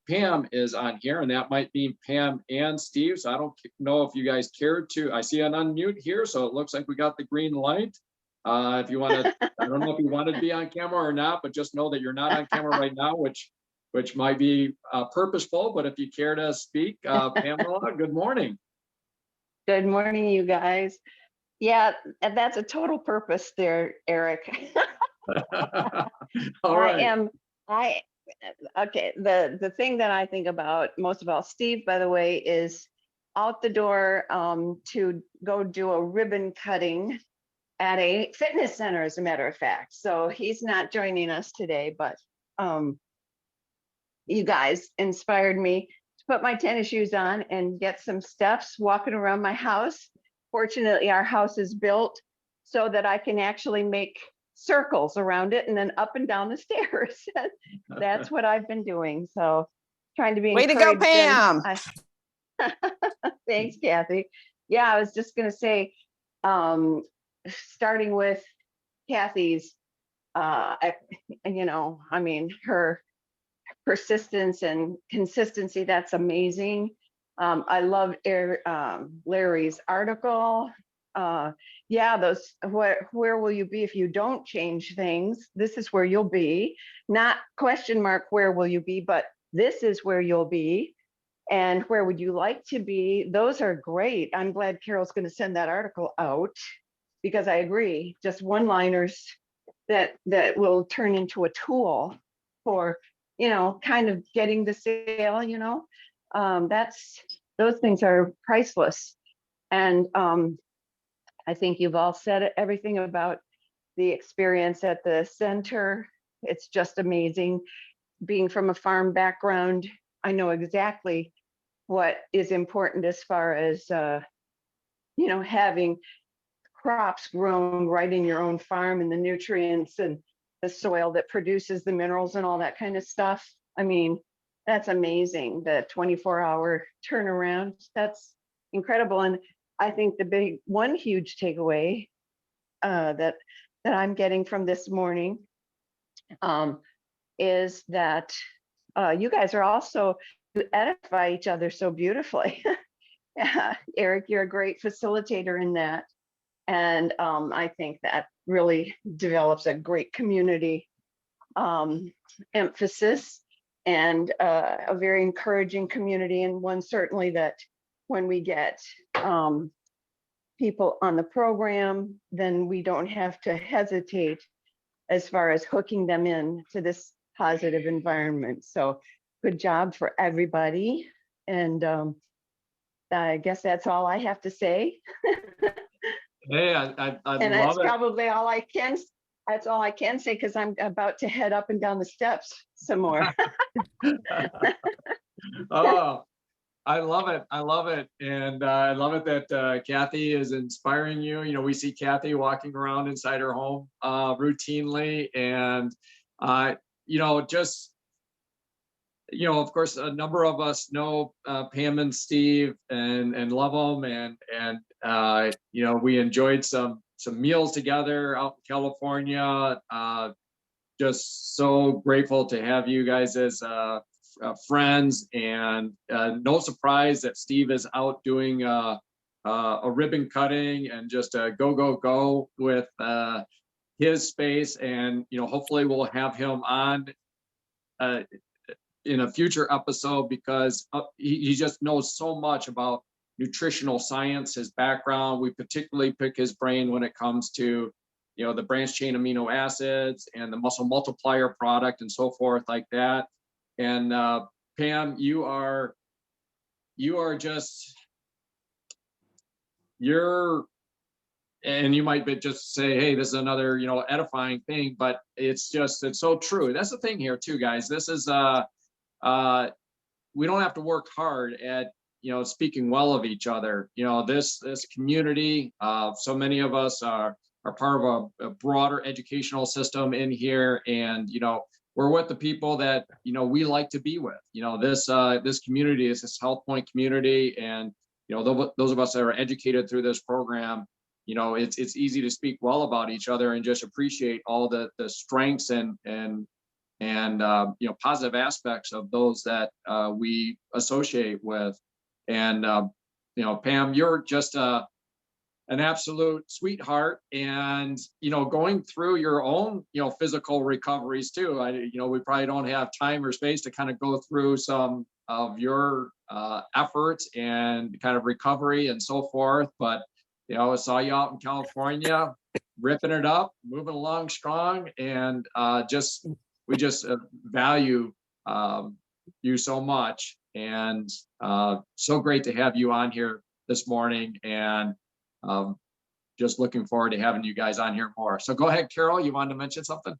Pam is on here, and that might be Pam and Steve. So I don't know if you guys cared to, I see an unmute here. So it looks like we got the green light. If you want to, I don't know if you want to be on camera or not, but just know that you're not on camera right now, which might be purposeful. But if you care to speak, Pamela, good morning. Good morning, you guys. Yeah, and that's a total purpose there, Eric. All right. Okay, the thing that I think about most of all, Steve, by the way, is out the door to go do a ribbon cutting at a fitness center, as a matter of fact. So he's not joining us today, but you guys inspired me to put my tennis shoes on and get some steps walking around my house. Fortunately, our house is built so that I can actually make circles around it and then up and down the stairs. That's what I've been doing. So trying to be Way to go, encouraged. Pam. Thanks, Kathy. Yeah, I was just going to say, starting with Kathy's, I mean, her persistence and consistency, that's amazing. I loved Larry's article. Yeah, those, where will you be if you don't change things? This is where you'll be. Not question mark, where will you be, but this is where you'll be. And where would you like to be? Those are great. I'm glad Carol's going to send that article out, because I agree, just one-liners that will turn into a tool for, kind of getting the sale, those things are priceless. And I think you've all said everything about the experience at the center. It's just amazing. Being from a farm background, I know exactly what is important as far as, having crops grown right in your own farm, and the nutrients and the soil that produces the minerals and all that kind of stuff. I mean, that's amazing. The 24-hour turnaround, that's incredible. And I think the one huge takeaway that I'm getting from this morning is that you guys are also, you edify each other so beautifully. Eric, you're a great facilitator in that. And I think that really develops a great community emphasis, and a very encouraging community, and one certainly that when we get people on the program, then we don't have to hesitate as far as hooking them in to this positive environment. So good job for everybody. And I guess that's all I have to say. Hey, I And that's love it. probably all I can, that's all I can say, because I'm about to head up and down the steps some more. Oh, I love it. I love it. And I love it that Kathy is inspiring you. We see Kathy walking around inside her home routinely. And, just, of course, a number of us know Pam and Steve and love them. And we enjoyed some meals together out in California. Just so grateful to have you guys as friends, and no surprise that Steve is out doing a ribbon cutting and just go with his space. And hopefully we'll have him on in a future episode, because he just knows so much about nutritional science, his background. We particularly pick his brain when it comes to the branched chain amino acids and the muscle multiplier product and so forth like that. And Pam, you are just, and you might just say, hey, this is another, edifying thing, but it's so true. That's the thing here too, guys. This is, we don't have to work hard at, speaking well of each other. This community, so many of us are part of a broader educational system in here. And, we're with the people that, we like to be with. This community is this HealthPointe community. And, those of us that are educated through this program, it's easy to speak well about each other and just appreciate all the strengths and positive aspects of those that we associate with. And Pam, you're just an absolute sweetheart, and going through your own physical recoveries too. We probably don't have time or space to kind of go through some of your efforts and kind of recovery and so forth, but I saw you out in California ripping it up, moving along strong, and we just value you so much. And so great to have you on here this morning, and just looking forward to having you guys on here more. So go ahead, Carol, you wanted to mention something?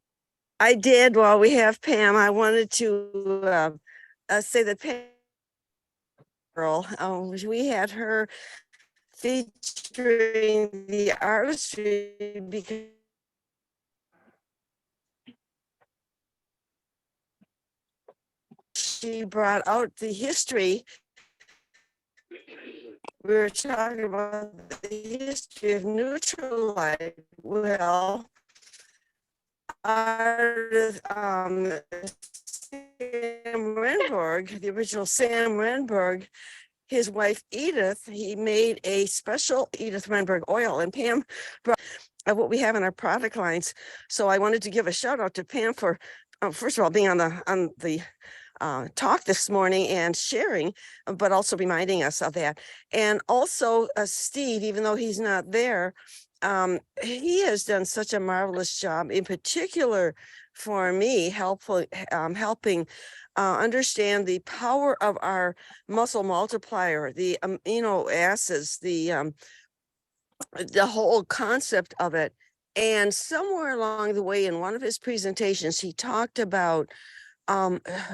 I did. While we have Pam, I wanted to say that Pam, we had her featuring the artistry, because she brought out the history. We were talking about the history of Nutrilite. Well, artist, Sam Renberg, the original Sam Renberg, his wife Edith, he made a special Edith Renberg oil, and Pam brought what we have in our product lines. So I wanted to give a shout out to Pam for, first of all, being on the talk this morning and sharing, but also reminding us of that. And also Steve, even though he's not there, he has done such a marvelous job, in particular for me, helping understand the power of our muscle multiplier, the amino acids, the whole concept of it. And somewhere along the way in one of his presentations, he talked about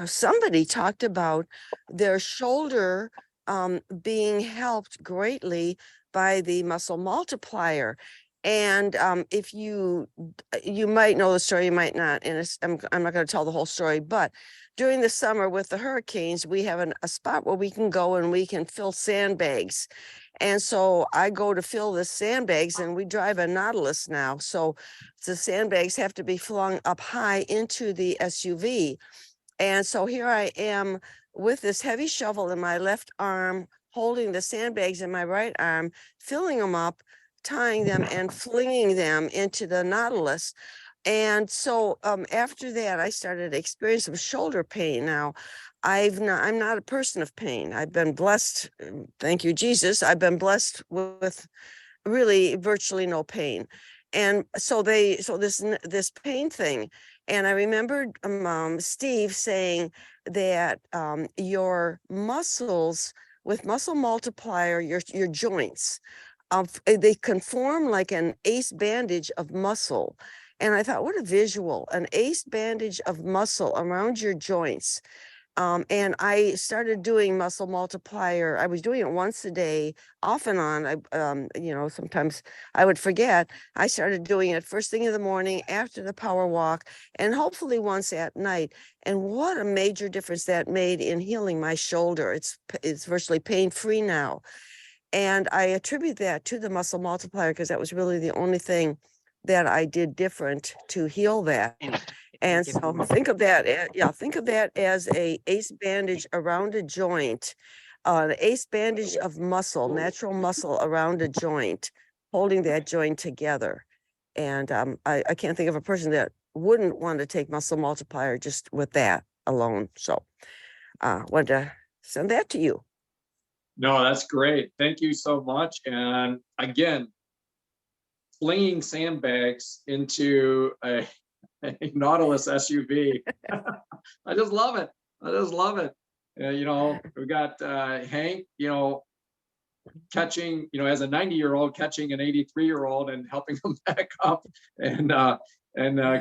somebody talked about their shoulder being helped greatly by the muscle multiplier. And if you might know the story, you might not, and I'm not going to tell the whole story, but during the summer with the hurricanes, we have a spot where we can go and we can fill sandbags. And so I go to fill the sandbags, and we drive a Nautilus now. So the sandbags have to be flung up high into the SUV. And so here I am with this heavy shovel in my left arm, holding the sandbags in my right arm, filling them up, tying them and flinging them into the Nautilus. And so after that, I started to experience some shoulder pain. Now, I'm not a person of pain. I've been blessed, thank you, Jesus. I've been blessed with really virtually no pain. And so this pain thing. And I remembered Steve saying that your muscles with muscle multiplier, your joints, they can form like an ace bandage of muscle. And I thought, what a visual, an ace bandage of muscle around your joints. And I started doing muscle multiplier. I was doing it once a day, off and on. Sometimes I would forget. I started doing it first thing in the morning after the power walk, and hopefully once at night. And what a major difference that made in healing my shoulder. It's virtually pain-free now. And I attribute that to the muscle multiplier because that was really the only thing that I did different to heal that. And so think of that, think of that as a ace bandage around a joint, an ace bandage of muscle, natural muscle around a joint, holding that joint together. And I can't think of a person that wouldn't want to take muscle multiplier just with that alone. So wanted to send that to you. No, that's great. Thank you so much. And again, flinging sandbags into a Nautilus SUV. I just love it. I just love it. We got Hank, catching, as a 90-year-old catching an 83-year-old and helping them back up, and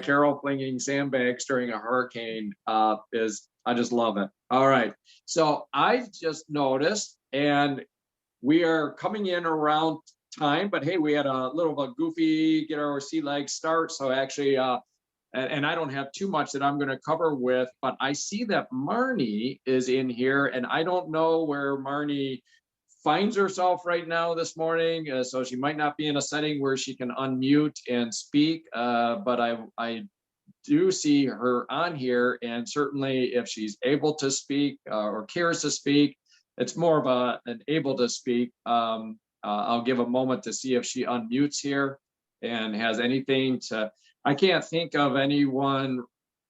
Carol flinging sandbags during a hurricane I just love it. All right. So I just noticed, and we are coming in around time, but hey, we had a little of a goofy get our sea legs start. So actually, and I don't have too much that I'm going to cover with, but I see that Marnie is in here, and I don't know where Marnie finds herself right now this morning. So she might not be in a setting where she can unmute and speak, but I do see her on here, and certainly if she's able to speak or cares to speak, it's more of an able to speak. I'll give a moment to see if she unmutes here and has anything to. I can't think of anyone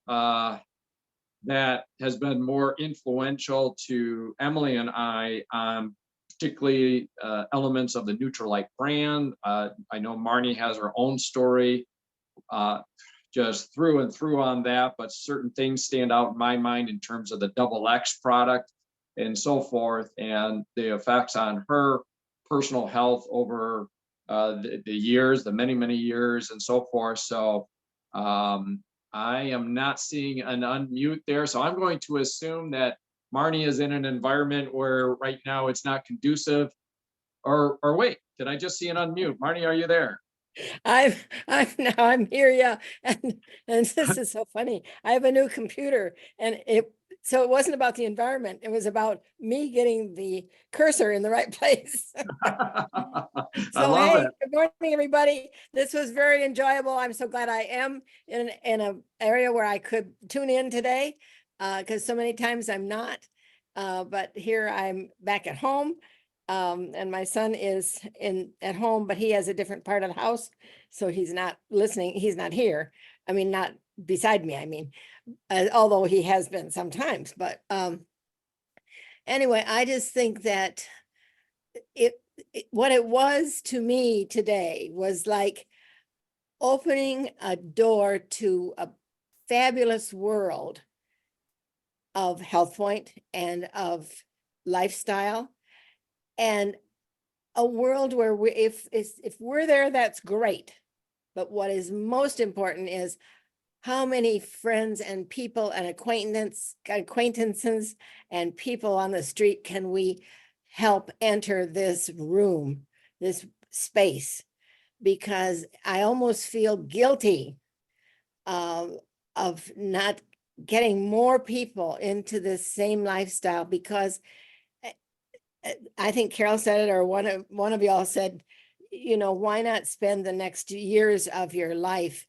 that has been more influential to Emily and I on particularly elements of the Nutrilite brand. I know Marnie has her own story just through and through on that, but certain things stand out in my mind in terms of the Double X product and so forth, and the effects on her personal health over the years, the many years and so forth. So I am not seeing an unmute there. So I'm going to assume that Marnie is in an environment where right now it's not conducive, or wait, did I just see an unmute? Marnie, are you there? I'm here, yeah. And this is so funny. I have a new computer, and so it wasn't about the environment. It was about me getting the cursor in the right place. So hey, good morning, everybody. This was very enjoyable. I'm so glad I am in an area where I could tune in today, because so many times I'm not. But here I'm back at home. And my son is at home, but he has a different part of the house. So he's not listening. He's not here. I mean, not beside me, I mean, although he has been sometimes, but, anyway, I just think that what it was to me today was like opening a door to a fabulous world of HealthPointe and of lifestyle, and a world where if we're there, that's great. But what is most important is how many friends and people and acquaintances and people on the street can we help enter this room, this space? Because I almost feel guilty of not getting more people into this same lifestyle, because I think Carol said it, or one of y'all said, you know, why not spend the next years of your life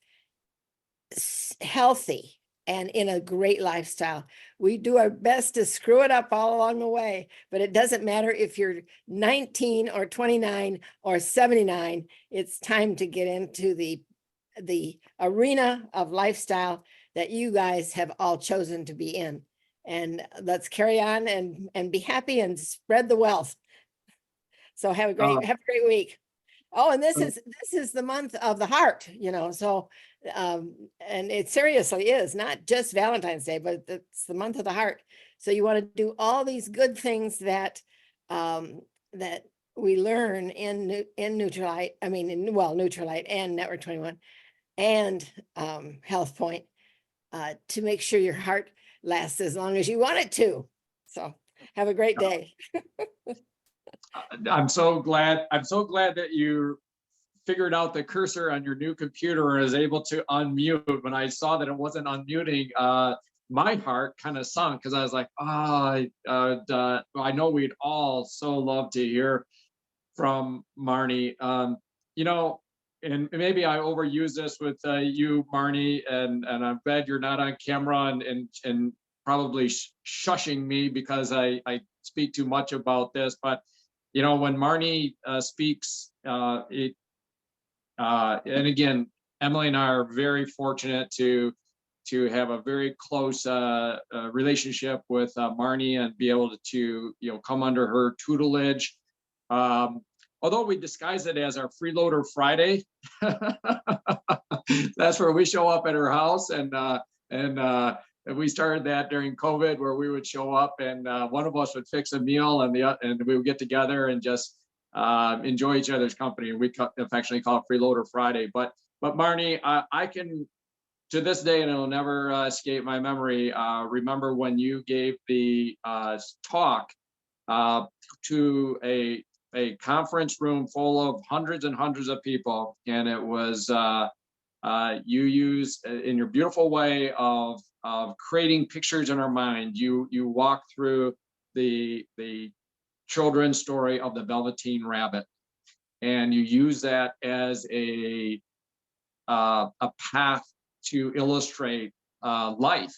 healthy and in a great lifestyle? We do our best to screw it up all along the way, but it doesn't matter if you're 19 or 29 or 79. It's time to get into the arena of lifestyle that you guys have all chosen to be in. And let's carry on and be happy and spread the wealth. So have a great week. Oh, and this is the month of the heart, you know, so and it seriously is not just Valentine's Day, but it's the month of the heart. So you want to do all these good things that that we learn in Nutrilite, I mean, Nutrilite and Network 21 and HealthPointe to make sure your heart lasts as long as you want it to. So have a great day. I'm so glad that you figured out the cursor on your new computer and is able to unmute. When I saw that it wasn't unmuting, my heart kind of sunk, because I was like, I know we'd all so love to hear from Marnie. You know, and maybe I overuse this with you, Marnie, and I'm glad you're not on camera and probably shushing me because I speak too much about this. But you know, when Marnie speaks, and again, Emily and I are very fortunate to have a very close relationship with Marnie and be able to come under her tutelage. Although we disguise it as our Freeloader Friday, that's where we show up at her house, and we started that during COVID, where we would show up and one of us would fix a meal and we would get together and just enjoy each other's company. We affectionately call it Freeloader Friday. But Marnie, I can, to this day, and it'll never escape my memory, remember when you gave the talk to a conference room full of hundreds and hundreds of people, and it was you use in your beautiful way of creating pictures in our mind. You walk through the children's story of the Velveteen Rabbit, and you use that as a path to illustrate life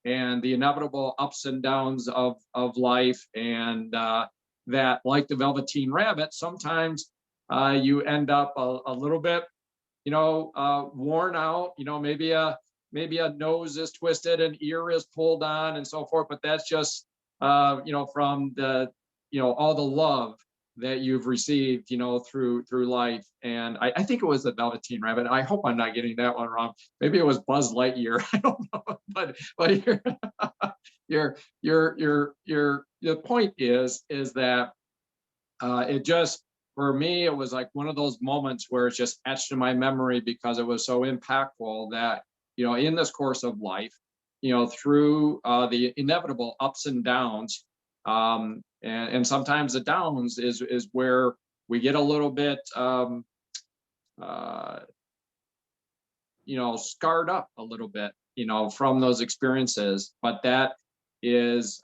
and the inevitable ups and downs of life, and that, like the Velveteen Rabbit, sometimes you end up a little bit, worn out. Maybe a nose is twisted, an ear is pulled on, and so forth. But that's just from the all the love that you've received through life. And I think it was the Velveteen Rabbit. I hope I'm not getting that one wrong. Maybe it was Buzz Lightyear. I don't know. But the point is that it just, for me, it was like one of those moments where it's just etched in my memory, because it was so impactful that in this course of life, through the inevitable ups and downs, and sometimes the downs is where we get a little bit scarred up a little bit from those experiences, but that is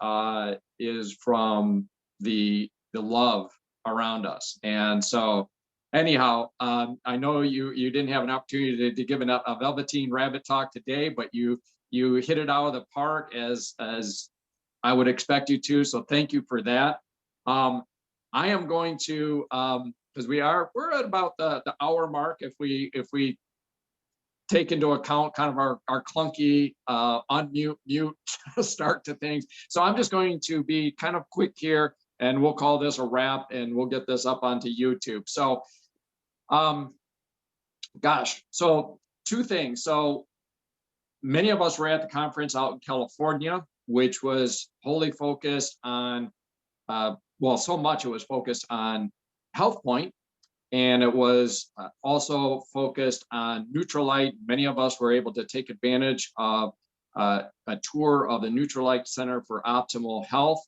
from the love around us. And so anyhow, I know you didn't have an opportunity to give a Velveteen Rabbit talk today, but you hit it out of the park as I would expect you to. So thank you for that. I am going to, because we're at about the hour mark if we take into account kind of our clunky unmute mute start to things. So I'm just going to be kind of quick here, and we'll call this a wrap, and we'll get this up onto YouTube. So, gosh, so two things. So many of us were at the conference out in California, which was wholly focused on, well, so much it was focused on HealthPointe. And it was also focused on Neutralite. Many of us were able to take advantage of a tour of the Neutralite Center for Optimal Health.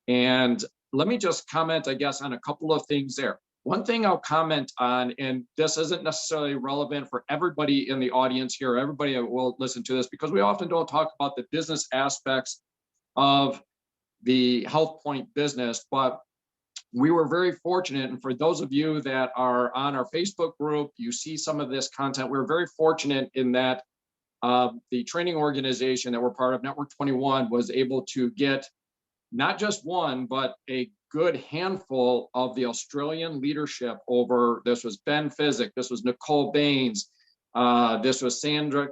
And let me just comment, I guess, on a couple of things there. One thing I'll comment on, and this isn't necessarily relevant for everybody in the audience here, everybody will listen to this, because we often don't talk about the business aspects of the HealthPointe business, but we were very fortunate. And for those of you that are on our Facebook group, you see some of this content. We're very fortunate in that the training organization that we're part of, Network 21, was able to get not just one, but a good handful of the Australian leadership over. This was Ben Physick, this was Nicole Baines, this was Sandra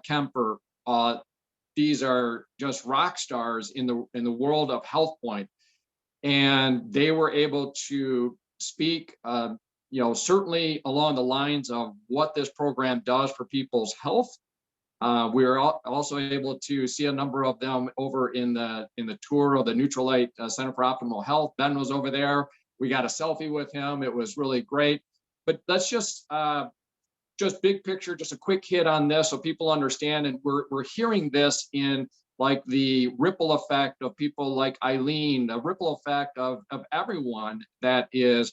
Kemper. These are just rock stars in the world of HealthPointe. And they were able to speak, certainly along the lines of what this program does for people's health. We were also able to see a number of them over in the tour of the Neutralite Center for Optimal Health. Ben was over there. We got a selfie with him. It was really great. But let's just big picture, just a quick hit on this so people understand. And we're hearing this in like the ripple effect of people like Eileen, the ripple effect of everyone that is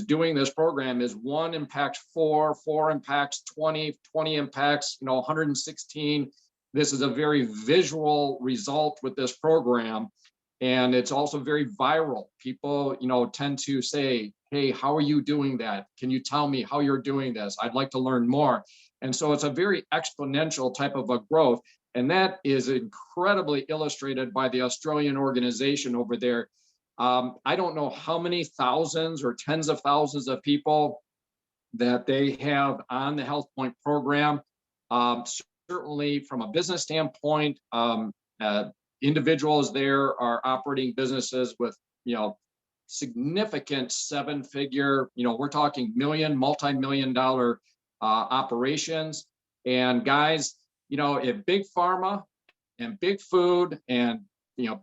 doing this program is 1 impacts 4, 4 impacts 20, 20 impacts 116. This is a very visual result with this program. And it's also very viral. People, tend to say, hey, how are you doing that? Can you tell me how you're doing this? I'd like to learn more. And so it's a very exponential type of a growth. And that is incredibly illustrated by the Australian organization over there. I don't know how many thousands or tens of thousands of people that they have on the HealthPointe program. Certainly from a business standpoint, individuals there are operating businesses with, significant 7-figure, we're talking multi-million dollar operations. And guys, if big pharma and big food and,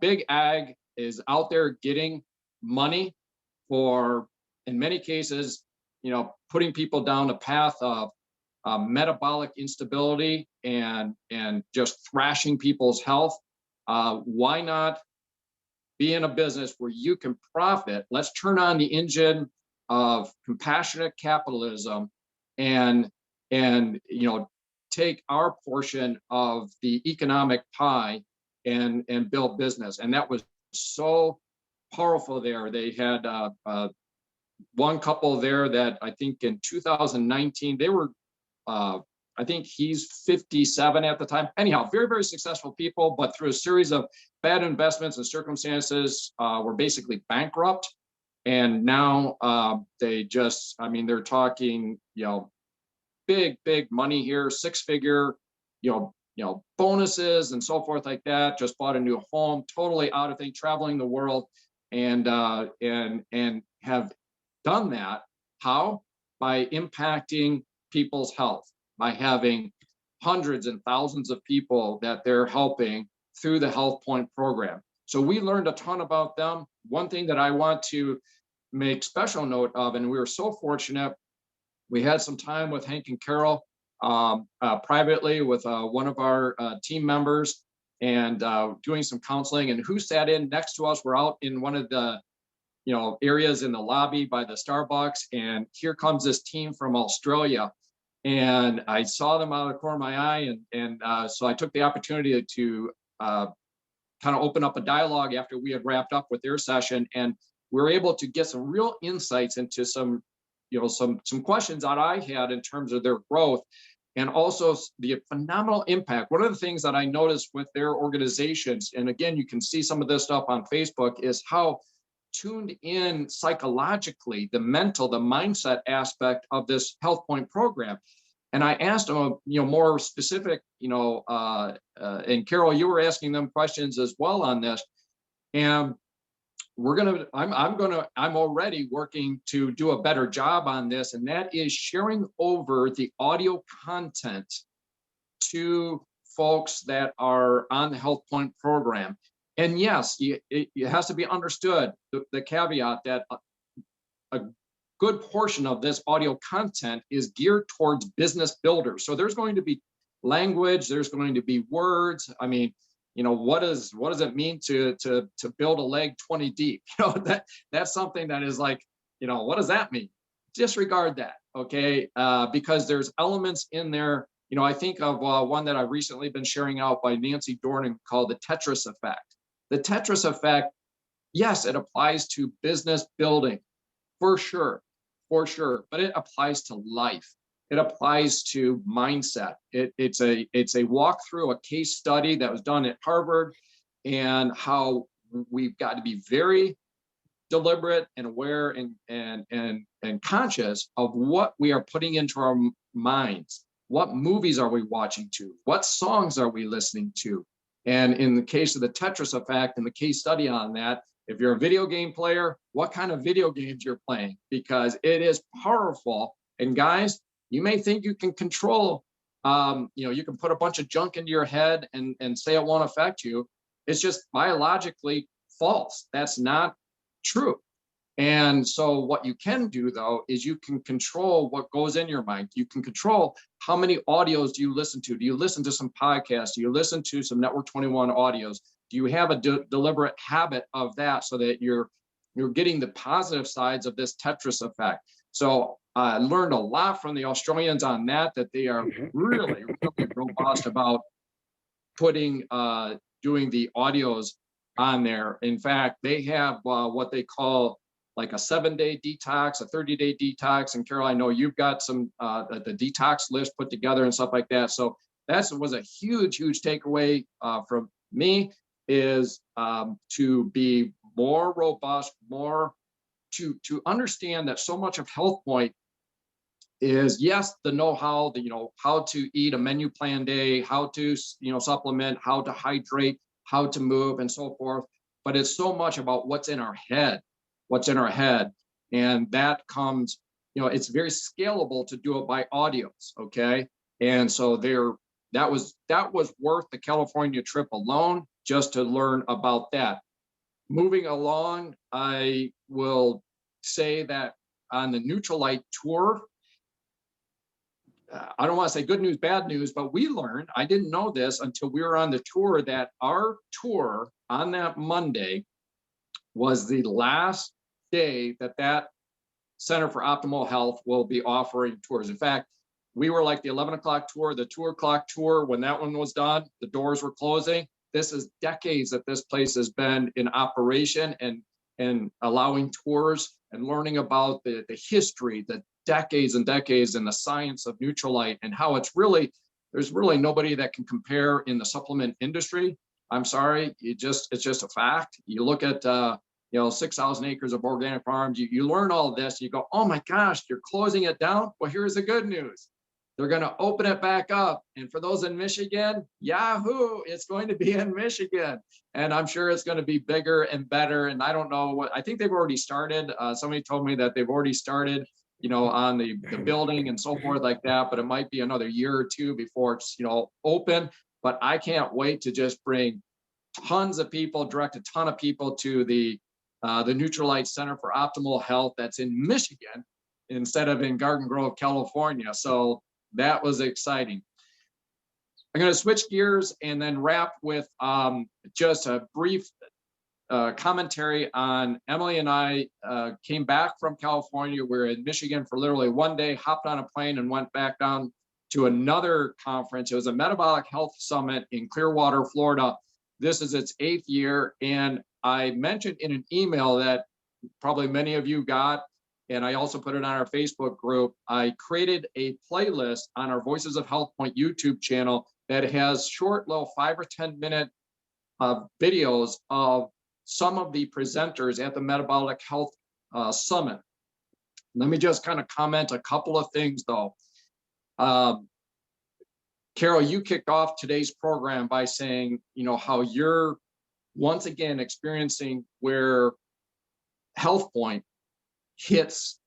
big ag is out there getting money for, in many cases, putting people down a path of metabolic instability and just thrashing people's health, why not be in a business where you can profit? Let's turn on the engine of compassionate capitalism and take our portion of the economic pie and build business. And that was so powerful there. They had one couple there that I think in 2019, they were, I think he's 57 at the time. Anyhow, very, very successful people, but through a series of bad investments and circumstances, were basically bankrupt. And now they just, they're talking, big money here, 6-figure, bonuses and so forth like that. Just bought a new home, totally out of thing, traveling the world, and have done that. How? By impacting people's health, by having hundreds and thousands of people that they're helping through the HealthPointe program. So we learned a ton about them. One thing that I want to make special note of, and we were so fortunate, we had some time with Hank and Carol privately with one of our team members and doing some counseling. And who sat in next to us? We're out in one of the areas in the lobby by the Starbucks, and here comes this team from Australia. And I saw them out of the corner of my eye, and so I took the opportunity to kind of open up a dialogue after we had wrapped up with their session, and we were able to get some real insights into some questions that I had in terms of their growth. and also the phenomenal impact. One of the things that I noticed with their organizations, and again, you can see some of this stuff on Facebook, is how tuned in psychologically, the mental, the mindset aspect of this HealthPointe program. And I asked them, more specific, and Carol, you were asking them questions as well on this. And I'm already working to do a better job on this, and that is sharing over the audio content to folks that are on the HealthPointe program. And yes, it has to be understood, the caveat that a good portion of this audio content is geared towards business builders. So there's going to be language, there's going to be words. I mean, what does it mean to build a leg 20 deep? That's something that is like, what does that mean? Disregard that, okay? Because there's elements in there. I think of one that I've recently been sharing out by Nancy Dornan called the Tetris effect. The Tetris effect, yes, it applies to business building, for sure, but it applies to life. It applies to mindset. It's a walk through a case study that was done at Harvard, and how we've got to be very deliberate and aware and conscious of what we are putting into our minds. What movies are we watching to? What songs are we listening to? And in the case of the Tetris effect and the case study on that, if you're a video game player, what kind of video games you're playing? Because it is powerful. And guys, you may think you can control, you can put a bunch of junk into your head and say it won't affect you. It's just biologically false. That's not true. And so what you can do, though, is you can control what goes in your mind. You can control how many audios do you listen to? Do you listen to some podcasts? Do you listen to some Network 21 audios? Do you have a deliberate habit of that so that you're getting the positive sides of this Tetris effect? So I learned a lot from the Australians on that they are really, really robust about doing the audios on there. In fact, they have what they call like a 7-day detox, a 30-day detox. And Carol, I know you've got some the detox list put together and stuff like that. So that was a huge takeaway from me, is to be more robust, more to understand that so much of HealthPointe is, yes, the know-how, how to eat a menu plan day, how to, supplement, how to hydrate, how to move, and so forth. But it's so much about what's in our head. And that comes, it's very scalable to do it by audios, okay? And so that was worth the California trip alone, just to learn about that. Moving along, I will say that on the Neutralite tour, I don't want to say good news, bad news, but we learned, I didn't know this until we were on the tour, that our tour on that Monday was the last day that Center for Optimal Health will be offering tours. In fact, we were like the 11 o'clock tour, the 2 o'clock tour. When that one was done, the doors were closing. This is decades that this place has been in operation and allowing tours and learning about the history, the decades and decades in the science of Neutralite, and how there's really nobody that can compare in the supplement industry. I'm sorry, it's just a fact. You look at 6,000 acres of organic farms, you learn all this, you go, oh my gosh, you're closing it down? Well, here's the good news. They're going to open it back up. And for those in Michigan, yahoo, it's going to be in Michigan. And I'm sure it's going to be bigger and better. And I don't know I think they've already started. Somebody told me that they've already started, on the building and so forth like that, but it might be another year or two before it's, open. But I can't wait to just bring tons of people, direct a ton of people to the Neutralite Center for Optimal Health that's in Michigan instead of in Garden Grove, California. So that was exciting. I'm going to switch gears and then wrap with just a brief commentary on Emily and I came back from California. We were in Michigan for literally one day, hopped on a plane and went back down to another conference. It was a metabolic health summit in Clearwater, Florida. This is its 8th year. And I mentioned in an email that probably many of you got and I also put it on our Facebook group, I created a playlist on our Voices of HealthPointe YouTube channel that has short, little 5 or 10 minute videos of some of the presenters at the Metabolic Health Summit. Let me just kind of comment a couple of things though. Carol, you kicked off today's program by saying, you know, how you're once again experiencing where HealthPointe hits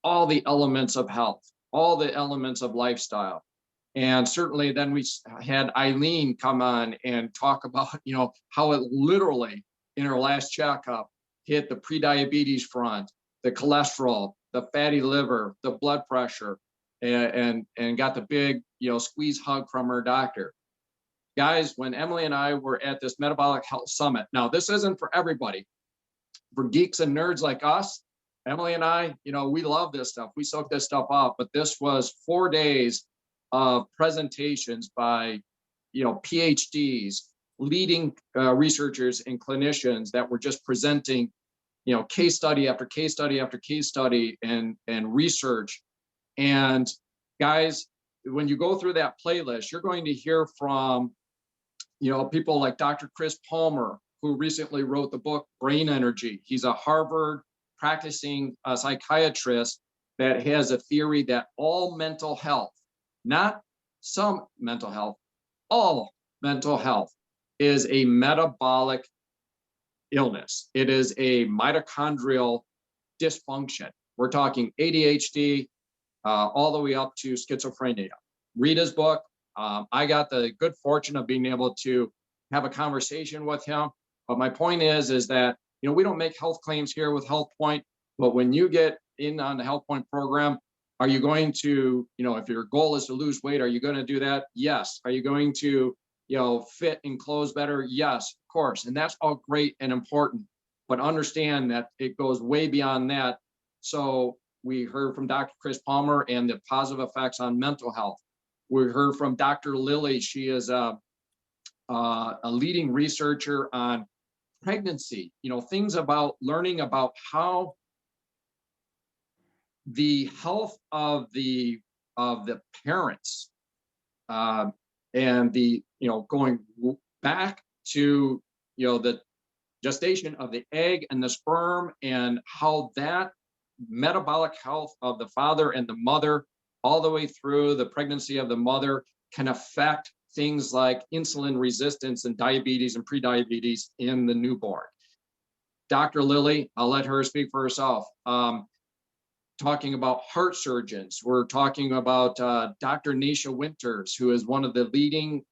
all the elements of health, all the elements of lifestyle. And certainly then we had Eileen come on and talk about, you know, how it literally in her last checkup hit the prediabetes front, the cholesterol, the fatty liver, the blood pressure, and got the big, you know, squeeze hug from her doctor. Guys, when Emily and I were at this Metabolic Health Summit, now this isn't for everybody. For geeks and nerds like us, Emily and I, you know, we love this stuff. We soak this stuff up, but this was 4 days of presentations by, you know, PhDs, leading researchers and clinicians that were just presenting, you know, case study after case study after case study and research. And guys, when you go through that playlist, you're going to hear from, you know, people like Dr. Chris Palmer, who recently wrote the book Brain Energy. He's a Harvard practicing psychiatrist that has a theory that all mental health, not some mental health, all mental health is a metabolic illness. It is a mitochondrial dysfunction. We're talking ADHD, all the way up to schizophrenia. Read his book. I got the good fortune of being able to have a conversation with him. But my point is that, you know, we don't make health claims here with HealthPointe, but when you get in on the HealthPointe program, are you going to, you know, if your goal is to lose weight, are you going to do that? Yes. Are you going to, you know, fit and clothes better? Yes, of course. And that's all great and important, but understand that it goes way beyond that. So we heard from Dr. Chris Palmer and the positive effects on mental health. We heard from Dr. Lilly. She is a leading researcher on pregnancy, you know, things about learning about how the health of the parents and the, you know, going back to, you know, the gestation of the egg and the sperm and how that metabolic health of the father and the mother all the way through the pregnancy of the mother can affect things like insulin resistance and diabetes and prediabetes in the newborn. Dr. Lilly, I'll let her speak for herself. Talking about heart surgeons, we're talking about Dr. Nisha Winters, who is one of the leading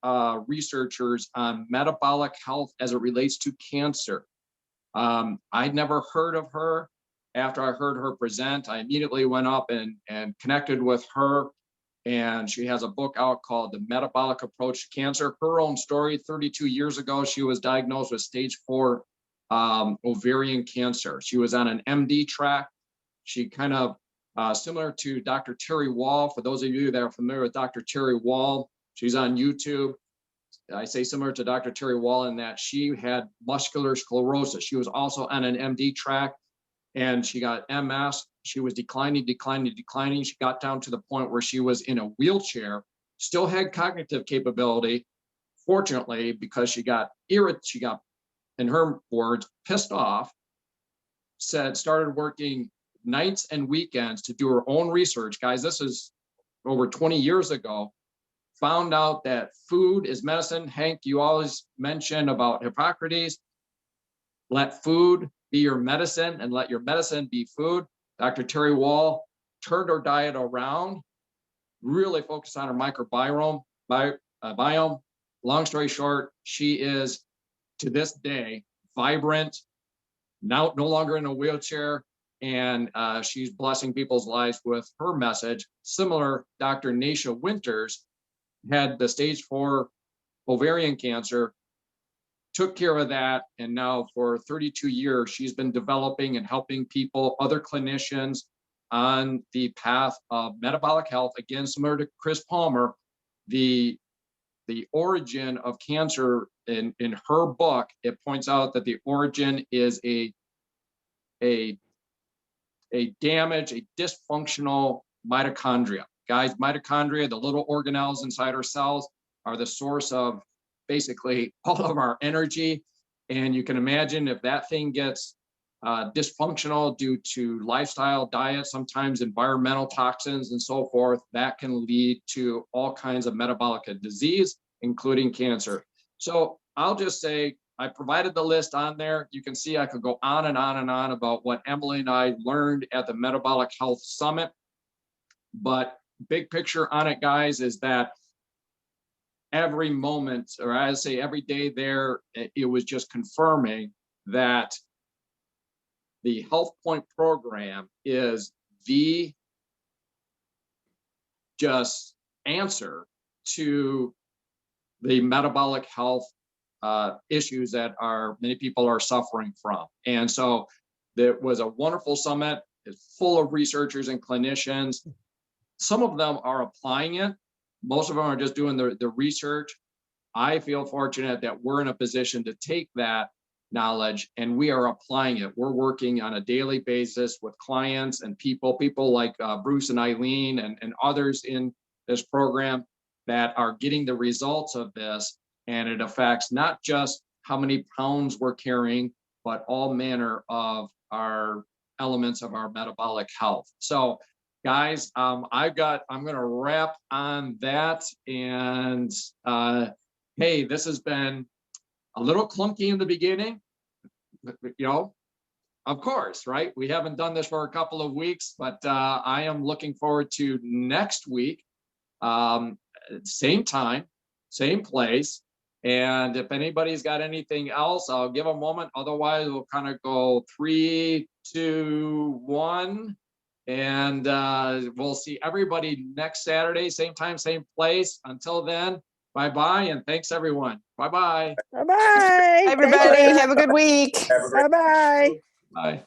researchers on metabolic health as it relates to cancer. I'd never heard of her. After I heard her present, I immediately went up and connected with her. And she has a book out called The Metabolic Approach to Cancer. Her own story, 32 years ago, she was diagnosed with stage 4 ovarian cancer. She was on an MD track. She kind of similar to Dr. Terry Wall. For those of you that are familiar with Dr. Terry Wall, she's on YouTube. I say similar to Dr. Terry Wall in that she had muscular sclerosis. She was also on an MD track and she got MS. She was declining. She got down to the point where she was in a wheelchair, still had cognitive capability. Fortunately, because she got, in her words, pissed off, started working nights and weekends to do her own research. Guys, this is over 20 years ago. Found out that food is medicine. Hank, you always mention about Hippocrates. Let food be your medicine and let your medicine be food. Dr. Terry Wall turned her diet around, really focused on her microbiome. Biome. Long story short, she is to this day vibrant, now no longer in a wheelchair, and she's blessing people's lives with her message. Similar, Dr. Nisha Winters had the stage 4 ovarian cancer, took care of that, and now for 32 years, she's been developing and helping people, other clinicians on the path of metabolic health. Again, similar to Chris Palmer, the origin of cancer in her book, it points out that the origin is a a damage, a dysfunctional mitochondria. Guys, mitochondria, the little organelles inside our cells, are the source of basically all of our energy. And you can imagine if that thing gets dysfunctional due to lifestyle, diet, sometimes environmental toxins and so forth, that can lead to all kinds of metabolic disease, including cancer. So I'll just say, I provided the list on there. You can see I could go on and on and on about what Emily and I learned at the Metabolic Health Summit. But big picture on it, guys, is that every moment, or I say every day there, it was just confirming that the HealthPointe program is the just answer to the metabolic health issues that many people are suffering from. And so there was a wonderful summit. It's full of researchers and clinicians. Some of them are applying it. Most of them are just doing the research. I feel fortunate that we're in a position to take that knowledge and we are applying it. We're working on a daily basis with clients and people like Bruce and Eileen and others in this program that are getting the results of this. And it affects not just how many pounds we're carrying, but all manner of our elements of our metabolic health. So guys, I'm going to wrap on that. And hey, this has been a little clunky in the beginning, of course, right? We haven't done this for a couple of weeks, but I am looking forward to next week, same time, same place. And if anybody's got anything else, I'll give a moment. Otherwise, we'll kind of go 3, 2, 1. And we'll see everybody next Saturday, same time, same place. Until then, bye-bye, and thanks, everyone. Bye-bye. Bye-bye. Everybody, have a good week. Bye-bye. Bye.